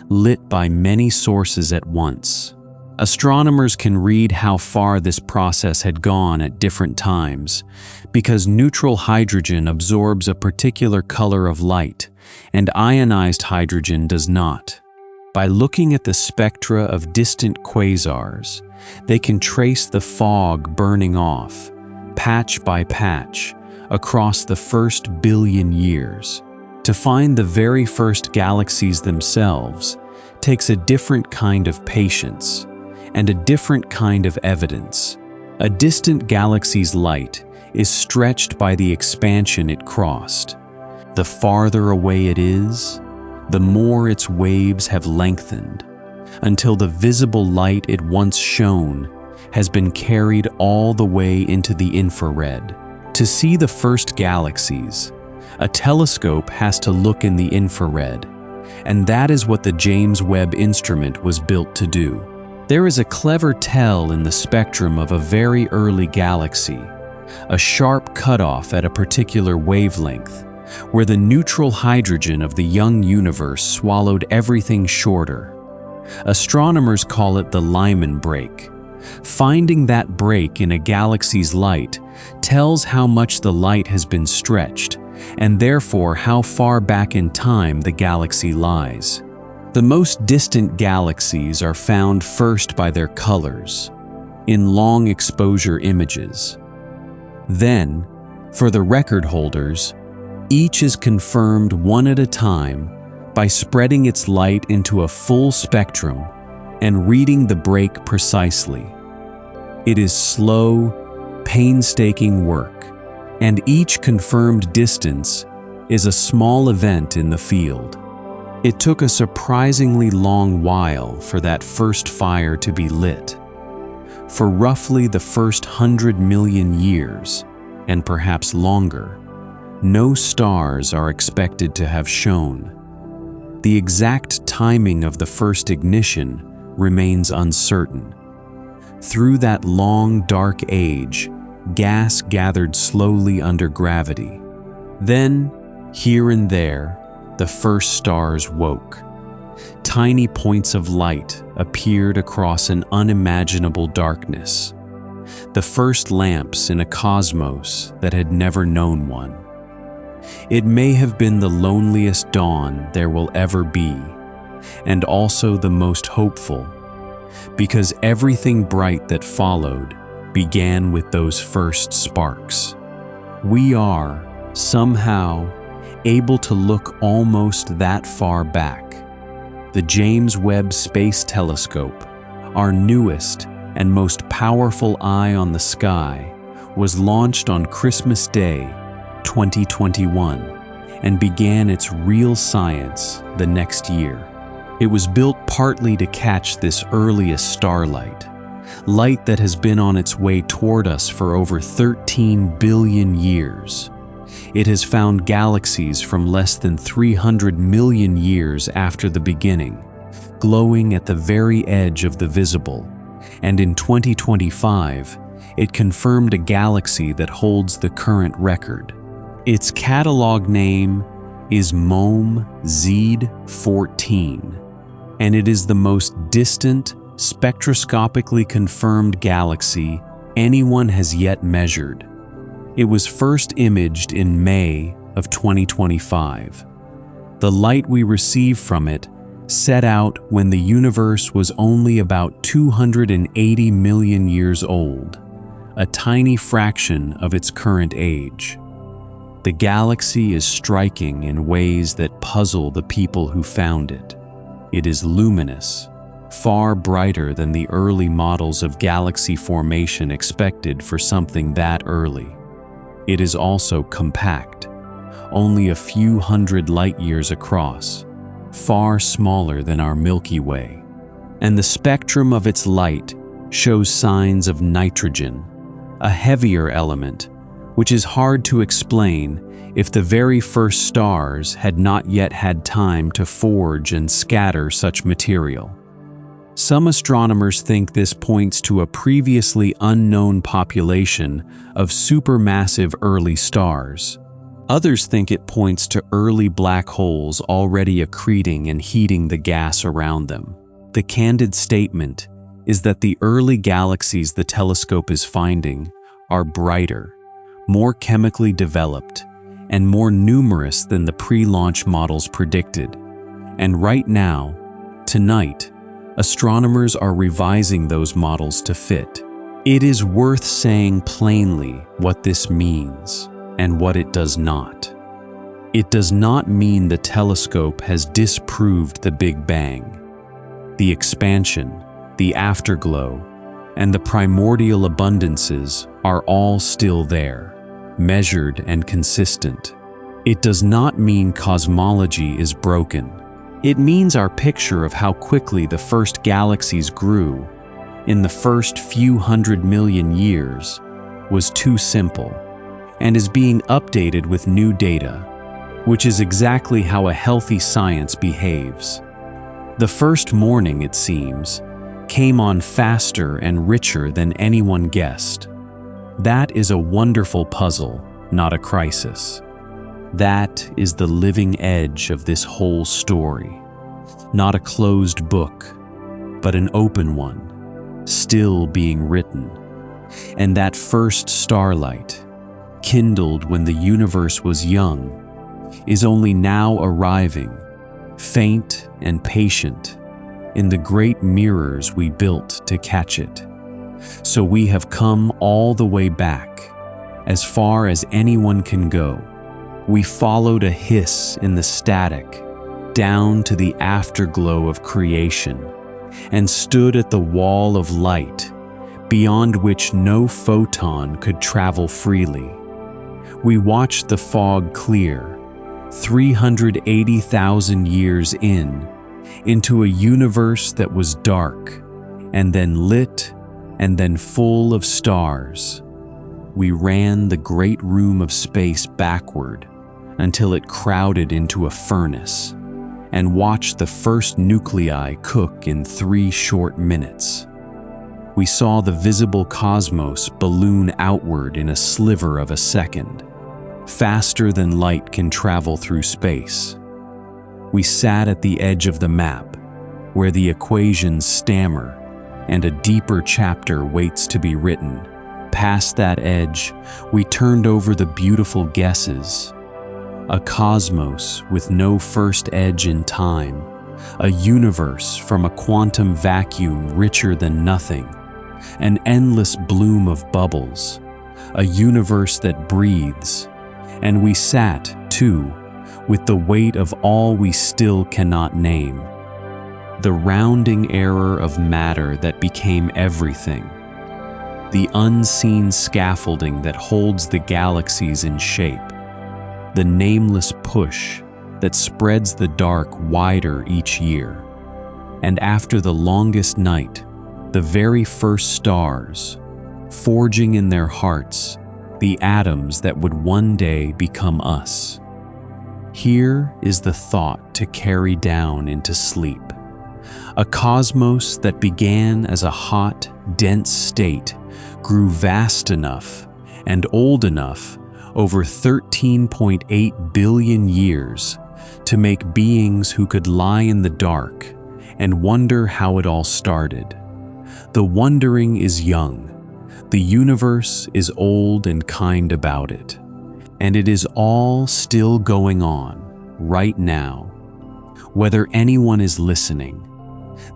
lit by many sources at once. Astronomers can read how far this process had gone at different times, because neutral hydrogen absorbs a particular color of light, and ionized hydrogen does not. By looking at the spectra of distant quasars, they can trace the fog burning off, patch by patch, across the first billion years. To find the very first galaxies themselves takes a different kind of patience and a different kind of evidence. A distant galaxy's light is stretched by the expansion it crossed. The farther away it is, the more its waves have lengthened, until the visible light it once shone has been carried all the way into the infrared. To see the first galaxies, a telescope has to look in the infrared, and that is what the James Webb instrument was built to do. There is a clever tell in the spectrum of a very early galaxy, a sharp cutoff at a particular wavelength, where the neutral hydrogen of the young universe swallowed everything shorter. Astronomers call it the Lyman break. Finding that break in a galaxy's light tells how much the light has been stretched, and therefore how far back in time the galaxy lies. The most distant galaxies are found first by their colors, in long exposure images. Then, for the record holders, each is confirmed one at a time by spreading its light into a full spectrum and reading the break precisely. It is slow, painstaking work, and each confirmed distance is a small event in the field. It took a surprisingly long while for that first fire to be lit. For roughly the first 100 million years, and perhaps longer, no stars are expected to have shone. The exact timing of the first ignition remains uncertain. Through that long, dark age, gas gathered slowly under gravity. Then, here and there, the first stars woke. Tiny points of light appeared across an unimaginable darkness. The first lamps in a cosmos that had never known one. It may have been the loneliest dawn there will ever be, and also the most hopeful, because everything bright that followed began with those first sparks. We are, somehow, able to look almost that far back. The James Webb Space Telescope, our newest and most powerful eye on the sky, was launched on Christmas Day, 2021, and began its real science the next year. It was built partly to catch this earliest starlight, light that has been on its way toward us for over 13 billion years. It has found galaxies from less than 300 million years after the beginning, glowing at the very edge of the visible, and in 2025, it confirmed a galaxy that holds the current record. Its catalog name is MOME Z14, and it is the most distant, spectroscopically confirmed galaxy anyone has yet measured. It was first imaged in May of 2025. The light we receive from it set out when the universe was only about 280 million years old, a tiny fraction of its current age. The galaxy is striking in ways that puzzle the people who found it. It is luminous, far brighter than the early models of galaxy formation expected for something that early. It is also compact, only a few hundred light-years across, far smaller than our Milky Way. And the spectrum of its light shows signs of nitrogen, a heavier element, which is hard to explain if the very first stars had not yet had time to forge and scatter such material. Some astronomers think this points to a previously unknown population of supermassive early stars. Others think it points to early black holes already accreting and heating the gas around them. The candid statement is that the early galaxies the telescope is finding are brighter, more chemically developed, and more numerous than the pre-launch models predicted. And right now, tonight, astronomers are revising those models to fit. It is worth saying plainly what this means and what it does not. It does not mean the telescope has disproved the Big Bang. The expansion, the afterglow, and the primordial abundances are all still there, measured and consistent. It does not mean cosmology is broken. It means our picture of how quickly the first galaxies grew in the first few 100 million years was too simple and is being updated with new data, which is exactly how a healthy science behaves. The first morning, it seems, came on faster and richer than anyone guessed. That is a wonderful puzzle, not a crisis. That is the living edge of this whole story. Not a closed book, but an open one, still being written. And that first starlight, kindled when the universe was young, is only now arriving, faint and patient, in the great mirrors we built to catch it. So we have come all the way back, as far as anyone can go. We followed a hiss in the static, down to the afterglow of creation, and stood at the wall of light, beyond which no photon could travel freely. We watched the fog clear, 380,000 years into a universe that was dark, and then lit, and then full of stars. We ran the great room of space backward until it crowded into a furnace, and watched the first nuclei cook in 3 short minutes. We saw the visible cosmos balloon outward in a sliver of a second, faster than light can travel through space. We sat at the edge of the map, where the equations stammer, and a deeper chapter waits to be written. Past that edge, we turned over the beautiful guesses. A cosmos with no first edge in time, a universe from a quantum vacuum richer than nothing, an endless bloom of bubbles, a universe that breathes. And we sat, too, with the weight of all we still cannot name. The rounding error of matter that became everything. the unseen scaffolding that holds the galaxies in shape, the nameless push that spreads the dark wider each year. And after the longest night, the very first stars, forging in their hearts the atoms that would one day become us. Here is the thought to carry down into sleep. A cosmos that began as a hot, dense state grew vast enough and old enough over 13.8 billion years to make beings who could lie in the dark and wonder how it all started. The wondering is young. The universe is old and kind about it. And it is all still going on right now. Whether anyone is listening,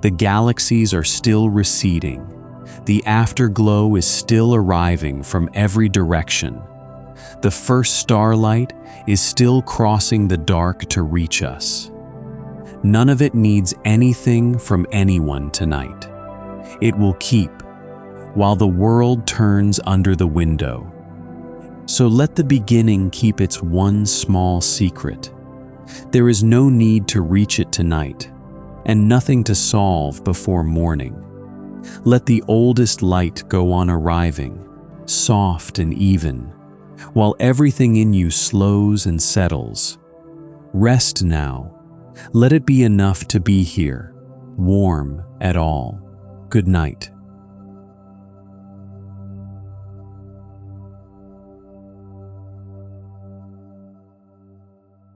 the galaxies are still receding. The afterglow is still arriving from every direction. The first starlight is still crossing the dark to reach us. None of it needs anything from anyone tonight. It will keep while the world turns under the window. So let the beginning keep its one small secret. There is no need to reach it tonight, and nothing to solve before morning. Let the oldest light go on arriving, soft and even, while everything in you slows and settles. Rest now. Let it be enough to be here, warm at all. Good night.